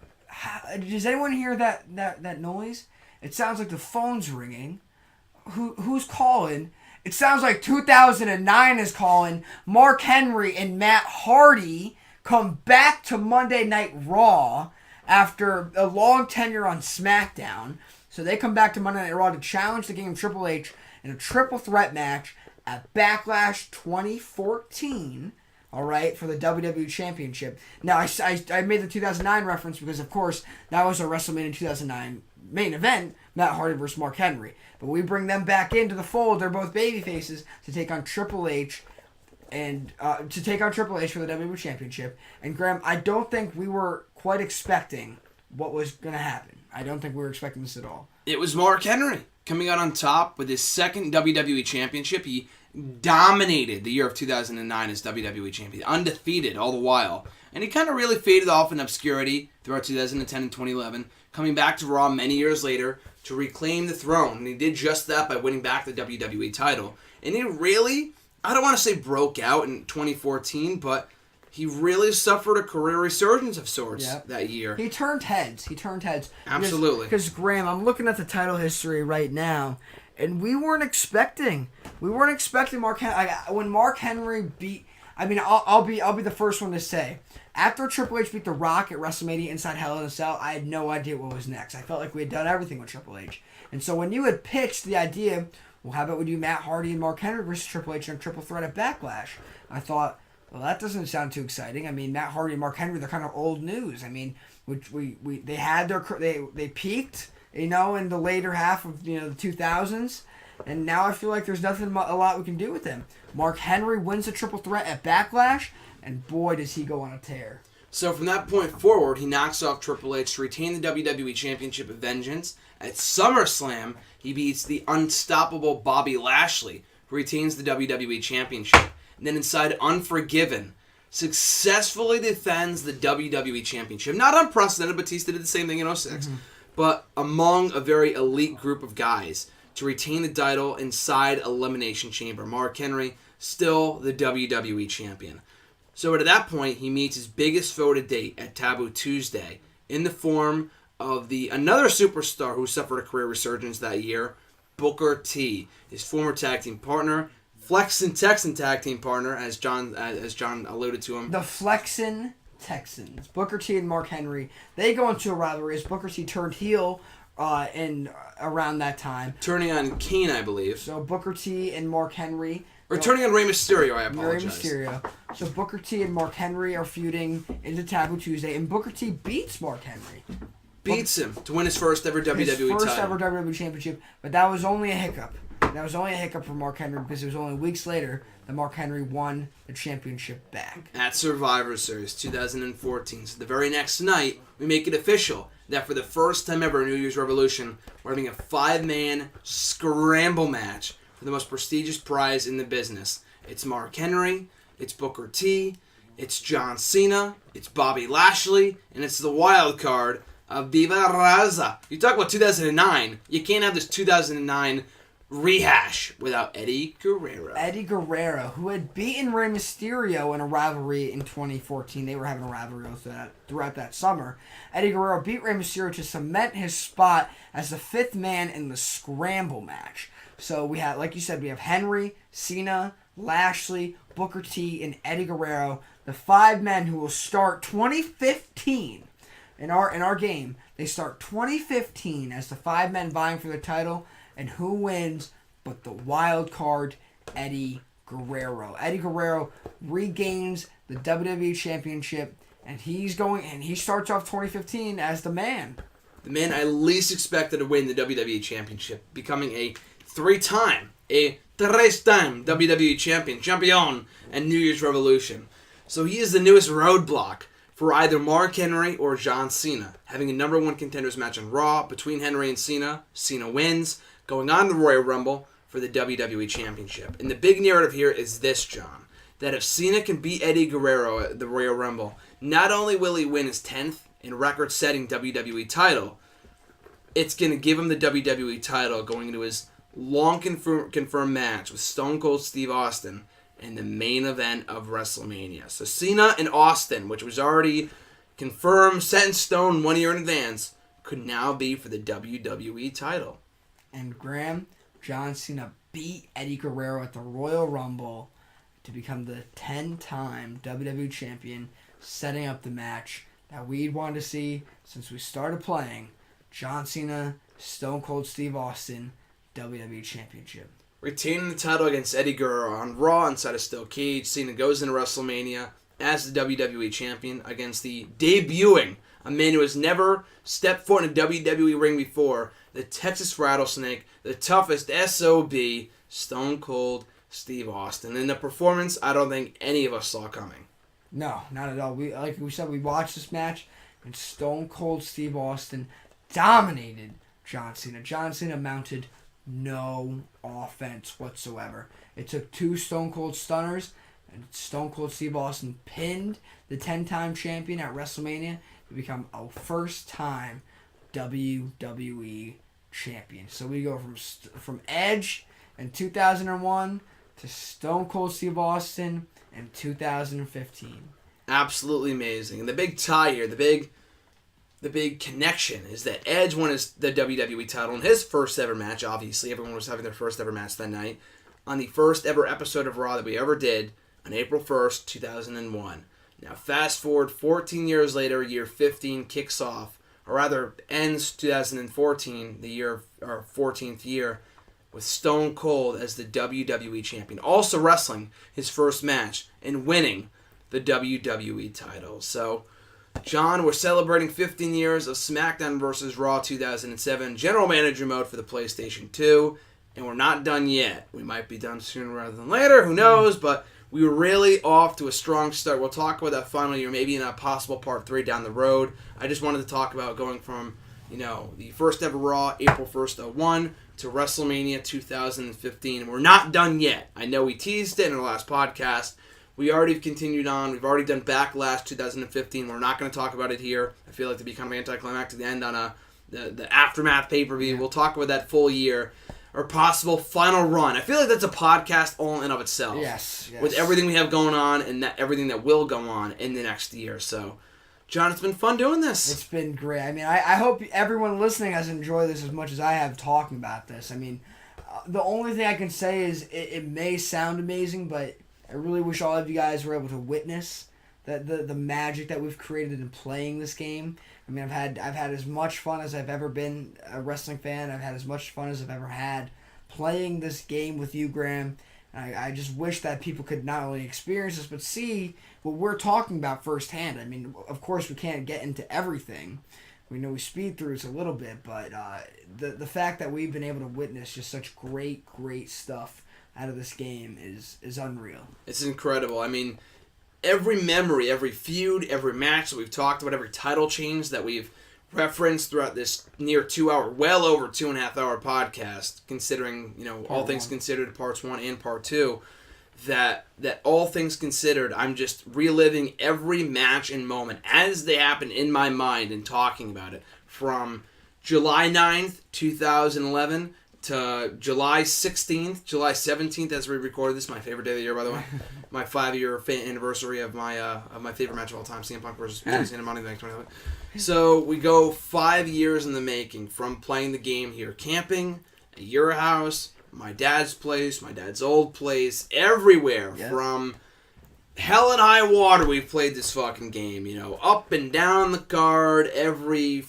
does anyone hear that noise? It sounds like the phone's ringing. Who's calling? It sounds like 2009 is calling. Mark Henry and Matt Hardy come back to Monday Night Raw after a long tenure on SmackDown. So they come back to Monday Night Raw to challenge the King of Triple H in a triple threat match at Backlash 2014. All right, for the WWE Championship. Now, I made the 2009 reference because, of course, that was a WrestleMania 2009 main event, Matt Hardy versus Mark Henry. But we bring them back into the fold. They're both babyfaces to take on Triple H and for the WWE Championship. And Graham, I don't think we were quite expecting what was going to happen. I don't think we were expecting this at all. It was Mark Henry coming out on top with his second WWE Championship. He dominated the year of 2009 as WWE Champion, undefeated all the while. And he kind of really faded off in obscurity throughout 2010 and 2011, coming back to Raw many years later to reclaim the throne. And he did just that by winning back the WWE title. And he really, I don't want to say broke out in 2014, but he really suffered a career resurgence of sorts that year. He turned heads. Absolutely. Because Graham, I'm looking at the title history right now, and we weren't expecting Mark Henry. When Mark Henry beat, I mean, I'll be the first one to say, after Triple H beat The Rock at WrestleMania inside Hell in a Cell, I had no idea what was next. I felt like we had done everything with Triple H. And so when you had pitched the idea, well, how about we do Matt Hardy and Mark Henry versus Triple H in a triple threat at Backlash? I thought, well, that doesn't sound too exciting. I mean, Matt Hardy and Mark Henry, they're kind of old news. I mean, they had they peaked, in the later half of the 2000s, and now I feel like there's a lot we can do with them. Mark Henry wins the triple threat at Backlash, and boy, does he go on a tear. So from that point forward, he knocks off Triple H to retain the WWE Championship at Vengeance. At SummerSlam, he beats the unstoppable Bobby Lashley, who retains the WWE Championship. And then inside Unforgiven, successfully defends the WWE Championship. Not unprecedented, Batista did the same thing in 06, but among a very elite group of guys to retain the title inside Elimination Chamber. Mark Henry, still the WWE Champion. So at that point, he meets his biggest foe to date at Taboo Tuesday in the form of another superstar who suffered a career resurgence that year, Booker T, his former tag team partner, Flexin' Texan tag team partner, as John alluded to him. The Flexin' Texans. Booker T and Mark Henry, they go into a rivalry as Booker T turned heel in around that time. Turning on Kane, I believe. So Booker T and Mark Henry. Or turning on Rey Mysterio, I apologize. Rey Mysterio. So Booker T and Mark Henry are feuding into Taboo Tuesday, and Booker T beats Mark Henry. Beats him to win his first ever WWE title. His first ever WWE Championship, but that was only a hiccup. That was only a hiccup for Mark Henry because it was only weeks later that Mark Henry won the championship back. At Survivor Series 2014. So the very next night, we make it official that for the first time ever in New Year's Revolution, we're having a 5-man scramble match for the most prestigious prize in the business. It's Mark Henry, it's Booker T, it's John Cena, it's Bobby Lashley, and it's the wild card of Viva Raza. You talk about 2009, you can't have this 2009 rehash without Eddie Guerrero. Eddie Guerrero, who had beaten Rey Mysterio in a rivalry in 2014. They were having a rivalry throughout that summer. Eddie Guerrero beat Rey Mysterio to cement his spot as the 5th man in the scramble match. So we have, like you said, we have Henry, Cena, Lashley, Booker T, and Eddie Guerrero, the 5 men who will start 2015 in our game. They start 2015 as the 5 men vying for the title. And who wins but the wild card, Eddie Guerrero. Eddie Guerrero regains the WWE Championship, and he starts off 2015 as the man. The man I least expected to win the WWE Championship, becoming a 3-time WWE champion and New Year's Revolution. So he is the newest roadblock for either Mark Henry or John Cena, having a number 1 contenders match on Raw between Henry and Cena. Cena wins, going on to Royal Rumble for the WWE Championship. And the big narrative here is this, John, that if Cena can beat Eddie Guerrero at the Royal Rumble, not only will he win his 10th and record-setting WWE title, it's going to give him the WWE title going into his long confirmed match with Stone Cold Steve Austin in the main event of WrestleMania. So Cena and Austin, which was already confirmed, set in stone 1 year in advance, could now be for the WWE title. And Graham, John Cena beat Eddie Guerrero at the Royal Rumble to become the 10-time WWE Champion, setting up the match that we'd wanted to see since we started playing. John Cena, Stone Cold Steve Austin, WWE Championship. Retaining the title against Eddie Guerrero on Raw inside a steel cage, Cena goes into WrestleMania as the WWE Champion against the debuting, a man who has never stepped foot in a WWE ring before, the Texas Rattlesnake, the toughest SOB, Stone Cold Steve Austin. In the performance, I don't think any of us saw coming. No, not at all. Like we said, we watched this match, and Stone Cold Steve Austin dominated John Cena. John Cena mounted no offense whatsoever. It took 2 Stone Cold Stunners, and Stone Cold Steve Austin pinned the 10-time champion at WrestleMania to become a first-time WWE champion. So we go from Edge in 2001 to Stone Cold Steve Austin in 2015. Absolutely amazing. And the big tie here, the big connection is that Edge won the WWE title in his first ever match. Obviously, everyone was having their first ever match that night on the first ever episode of Raw that we ever did on April 1st, 2001. Now, fast forward 14 years later, year 15 kicks off, or rather ends 2014, the year, or 14th year, with Stone Cold as the WWE champion, also wrestling his first match and winning the WWE title. So, John, we're celebrating 15 years of SmackDown vs. Raw 2007 General Manager mode for the PlayStation 2, and we're not done yet. We might be done sooner rather than later, who knows, but we were really off to a strong start. We'll talk about that final year, maybe in a possible part 3 down the road. I just wanted to talk about going from, the first ever Raw, April 1st, 01, to WrestleMania 2015. And we're not done yet. I know we teased it in our last podcast. We already continued on. We've already done Backlash 2015. We're not going to talk about it here. I feel like to be kind of anticlimactic to end on the Aftermath pay-per-view. We'll talk about that full year. Or possible final run. I feel like that's a podcast all in of itself. Yes. With everything we have going on and everything that will go on in the next year. So, John, it's been fun doing this. It's been great. I mean, I hope everyone listening has enjoyed this as much as I have talking about this. I mean, the only thing I can say is it may sound amazing, but I really wish all of you guys were able to witness the magic that we've created in playing this game. I mean, I've had as much fun as I've ever been a wrestling fan. I've had as much fun as I've ever had playing this game with you, Graham. I just wish that people could not only experience this, but see what we're talking about firsthand. I mean, of course, we can't get into everything. We know we speed through this a little bit, but the fact that we've been able to witness just such great stuff out of this game is unreal. It's incredible. I mean, every memory, every feud, every match that we've talked about, every title change that we've referenced throughout this near 2 hour, well over 2.5 hour podcast, considering, all things considered, parts 1 and part 2, that all things considered, I'm just reliving every match and moment as they happen in my mind and talking about it. From July 9th, 2011 to July 16th, July 17th as we recorded this, my favorite day of the year, by the way. My 5-year anniversary of my favorite match of all time, CM Punk versus John Cena, Money in the Bank 2011. So we go 5 years in the making from playing the game here, camping at your house, my dad's place, my dad's old place, everywhere. Yep. From hell and high water, we've played this fucking game. Up and down the card, every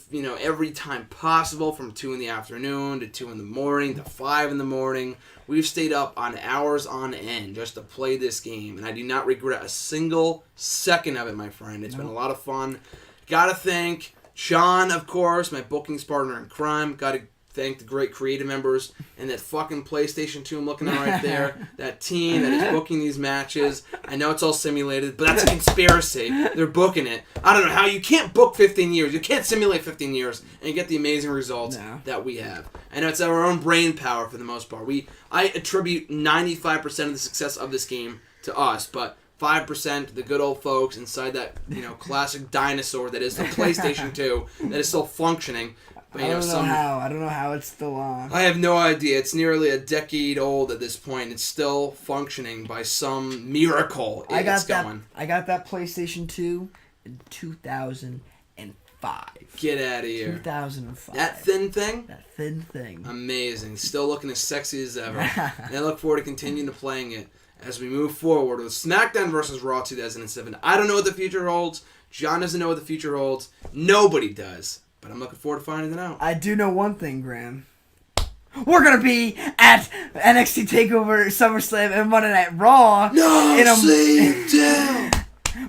time possible, from 2 in the afternoon to 2 in the morning to 5 in the morning. We've stayed up on hours on end just to play this game, and I do not regret a single second of it, my friend. It's been a lot of fun. Gotta thank Sean, of course, my bookings partner in crime. Gotta thank the great creative members and that fucking PlayStation 2 I'm looking at right there. That team that is booking these matches. I know it's all simulated, but that's a conspiracy. They're booking it. I don't know how you can't book 15 years. You can't simulate 15 years and get the amazing results that we have. I know it's our own brain power for the most part. I attribute 95% of the success of this game to us, but 5% the good old folks inside that classic dinosaur that is the PlayStation 2 that is still functioning. But, I don't know how it's still on. I have no idea. It's nearly a decade old at this point. It's still functioning by some miracle. I got that PlayStation 2 in 2005. Get out of here. 2005. That thin thing? That thin thing. Amazing. Still looking as sexy as ever. And I look forward to continuing to playing it as we move forward with SmackDown vs. Raw 2007. I don't know what the future holds. John doesn't know what the future holds. Nobody does. But I'm looking forward to finding it out. I do know one thing, Graham. We're going to be at NXT TakeOver SummerSlam and Monday Night Raw.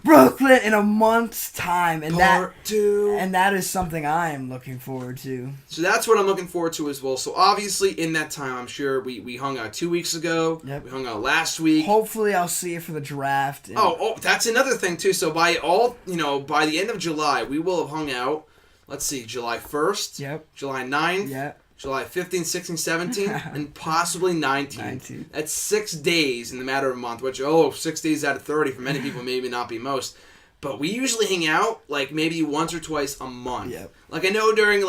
Brooklyn in a month's time. And Part 2. And that is something I am looking forward to. So that's what I'm looking forward to as well. So obviously in that time, I'm sure we hung out 2 weeks ago. Yep. We hung out last week. Hopefully I'll see you for the draft. Oh, that's another thing too. So by the end of July, we will have hung out. Let's see, July 1st, yep. July 9th, yep. July 15th, 16th, 17th, and possibly 19th. That's 6 days in the matter of a month, which, 6 days out of 30 for many people, maybe not be most. But we usually hang out, maybe once or twice a month. Yep. I know during,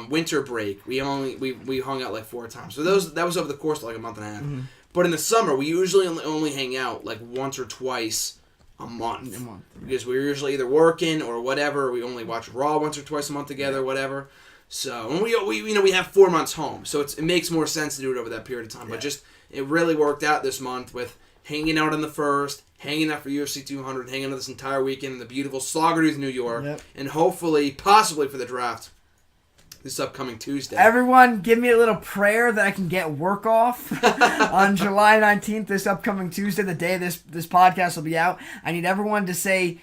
winter break, we hung out, 4 times. So that was over the course of, a month and a half. Mm-hmm. But in the summer, we usually only hang out, once or twice a month. Because we're usually either working or whatever. We only watch Raw once or twice a month together, whatever. So, and we have 4 months home, so it makes more sense to do it over that period of time. But it really worked out this month with hanging out on the first, hanging out for UFC 200, hanging out this entire weekend in the beautiful Saugerties, New York, and hopefully, possibly for the draft this upcoming Tuesday. Everyone, give me a little prayer that I can get work off on July 19th, this upcoming Tuesday, the day this podcast will be out. I need everyone to say,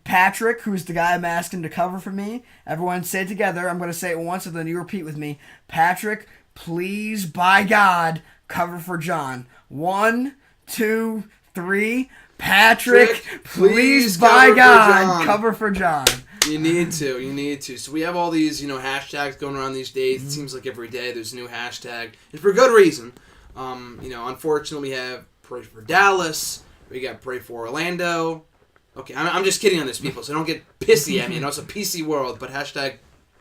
Patrick, who's the guy I'm asking to cover for me. Everyone say it together. I'm going to say it once and then you repeat with me. Patrick, please, by God, cover for John. 1, 2, 3. Patrick, please, by God, cover for John. You need to. So we have all these, hashtags going around these days. It seems like every day there's a new hashtag. And for good reason. Unfortunately we have Pray for Dallas. We got Pray for Orlando. Okay, I'm just kidding on this, people, so don't get pissy at me. It's a PC world, but hashtag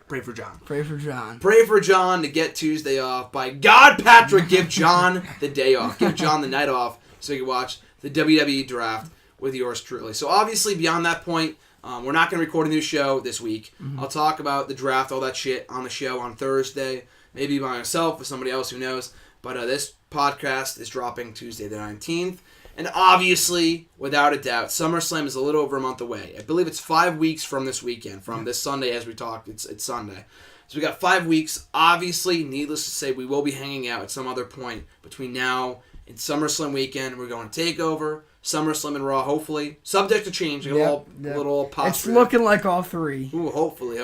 Pray for John. Pray for John. Pray for John to get Tuesday off. By God, Patrick, give John the day off. Give John the night off so he can watch the WWE draft with yours truly. So obviously, beyond that point, we're not going to record a new show this week. I'll talk about the draft, all that shit on the show on Thursday. Maybe by myself or somebody else, who knows. But this podcast is dropping Tuesday the 19th. And obviously, without a doubt, SummerSlam is a little over a month away. I believe it's 5 weeks from this weekend, from this Sunday as we talked. It's Sunday. So we got 5 weeks. Obviously, needless to say, we will be hanging out at some other point between now and SummerSlam weekend. We're going to TakeOver, SummerSlam and Raw, hopefully. Subject to change. A little pop. It's looking like all three. Ooh, hopefully.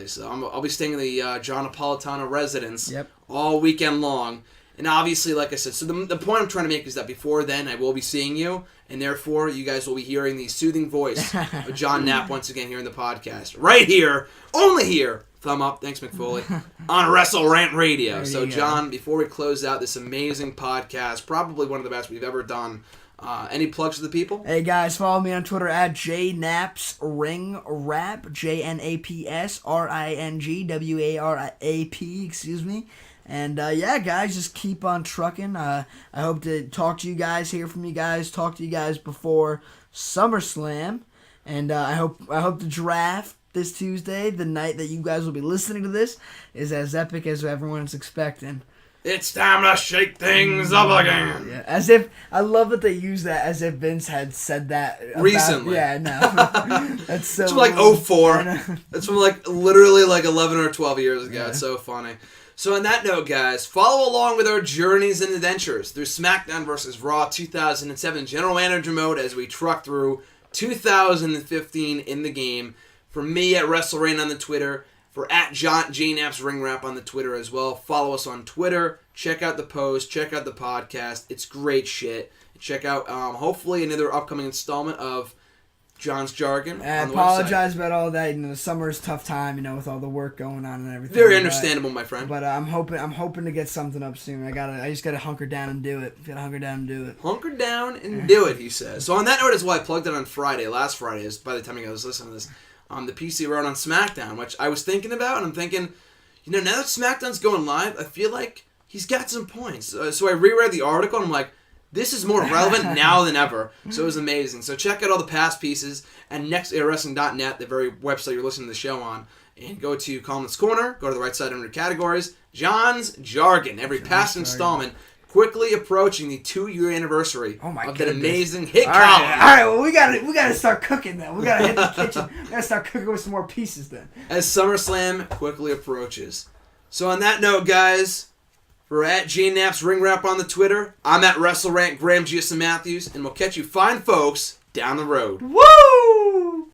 So I'll be staying in the John Napolitano residence all weekend long. And obviously, like I said, so the point I'm trying to make is that before then, I will be seeing you, and therefore, you guys will be hearing the soothing voice of John Knapp once again here in the podcast. Right here, only here, thumb up, thanks McFoley, on WrestleRant Radio. So, John, before we close out this amazing podcast, probably one of the best we've ever done, any plugs for the people? Hey, guys, follow me on Twitter at JNapsRingRap, JNAPSRINGWARAP, excuse me. And, guys, just keep on trucking. I hope to talk to you guys, hear from you guys, talk to you guys before SummerSlam. And I hope the draft this Tuesday, the night that you guys will be listening to this, is as epic as everyone's expecting. It's time to shake things up again. Yeah, as if, I love that they use that as if Vince had said that recently. Yeah, no. That's so. It's from like 2004. It's from literally 11 or 12 years ago. Yeah. It's so funny. So on that note, guys, follow along with our journeys and adventures through SmackDown vs. Raw 2007 General Manager mode as we truck through 2015 in the game. For me at WrestleRant on the Twitter, for at JNapsRingRap Ring Wrap on the Twitter as well. Follow us on Twitter. Check out the post. Check out the podcast. It's great shit. Check out hopefully another upcoming installment of John's Jargon. I apologize about all that. The summer is a tough time, with all the work going on and everything. Very understandable, my friend. But I'm hoping to get something up soon. I just gotta hunker down and do it. Hunker down and do it, he says. So on that note as well, I plugged it on last Friday, by the time you guys listen to this, the PC Road on SmackDown, which I was thinking about, and I'm thinking, now that SmackDown's going live, I feel like he's got some points. So I reread the article, and I'm like, this is more relevant now than ever. So it was amazing. So check out all the past pieces at nextwrestling.net, the very website you're listening to the show on. And go to Columnist Corner, go to the right side under categories. John's Jargon, every past installment, quickly approaching the 2-year anniversary of that amazing hit column. All right, well, we gotta start cooking then. We gotta hit the kitchen. We gotta start cooking with some more pieces then. As SummerSlam quickly approaches. So on that note, guys, we're at JNaps Ring Wrap on the Twitter. I'm at WrestleRant Graham Giuseppe Matthews, and we'll catch you fine folks down the road. Woo!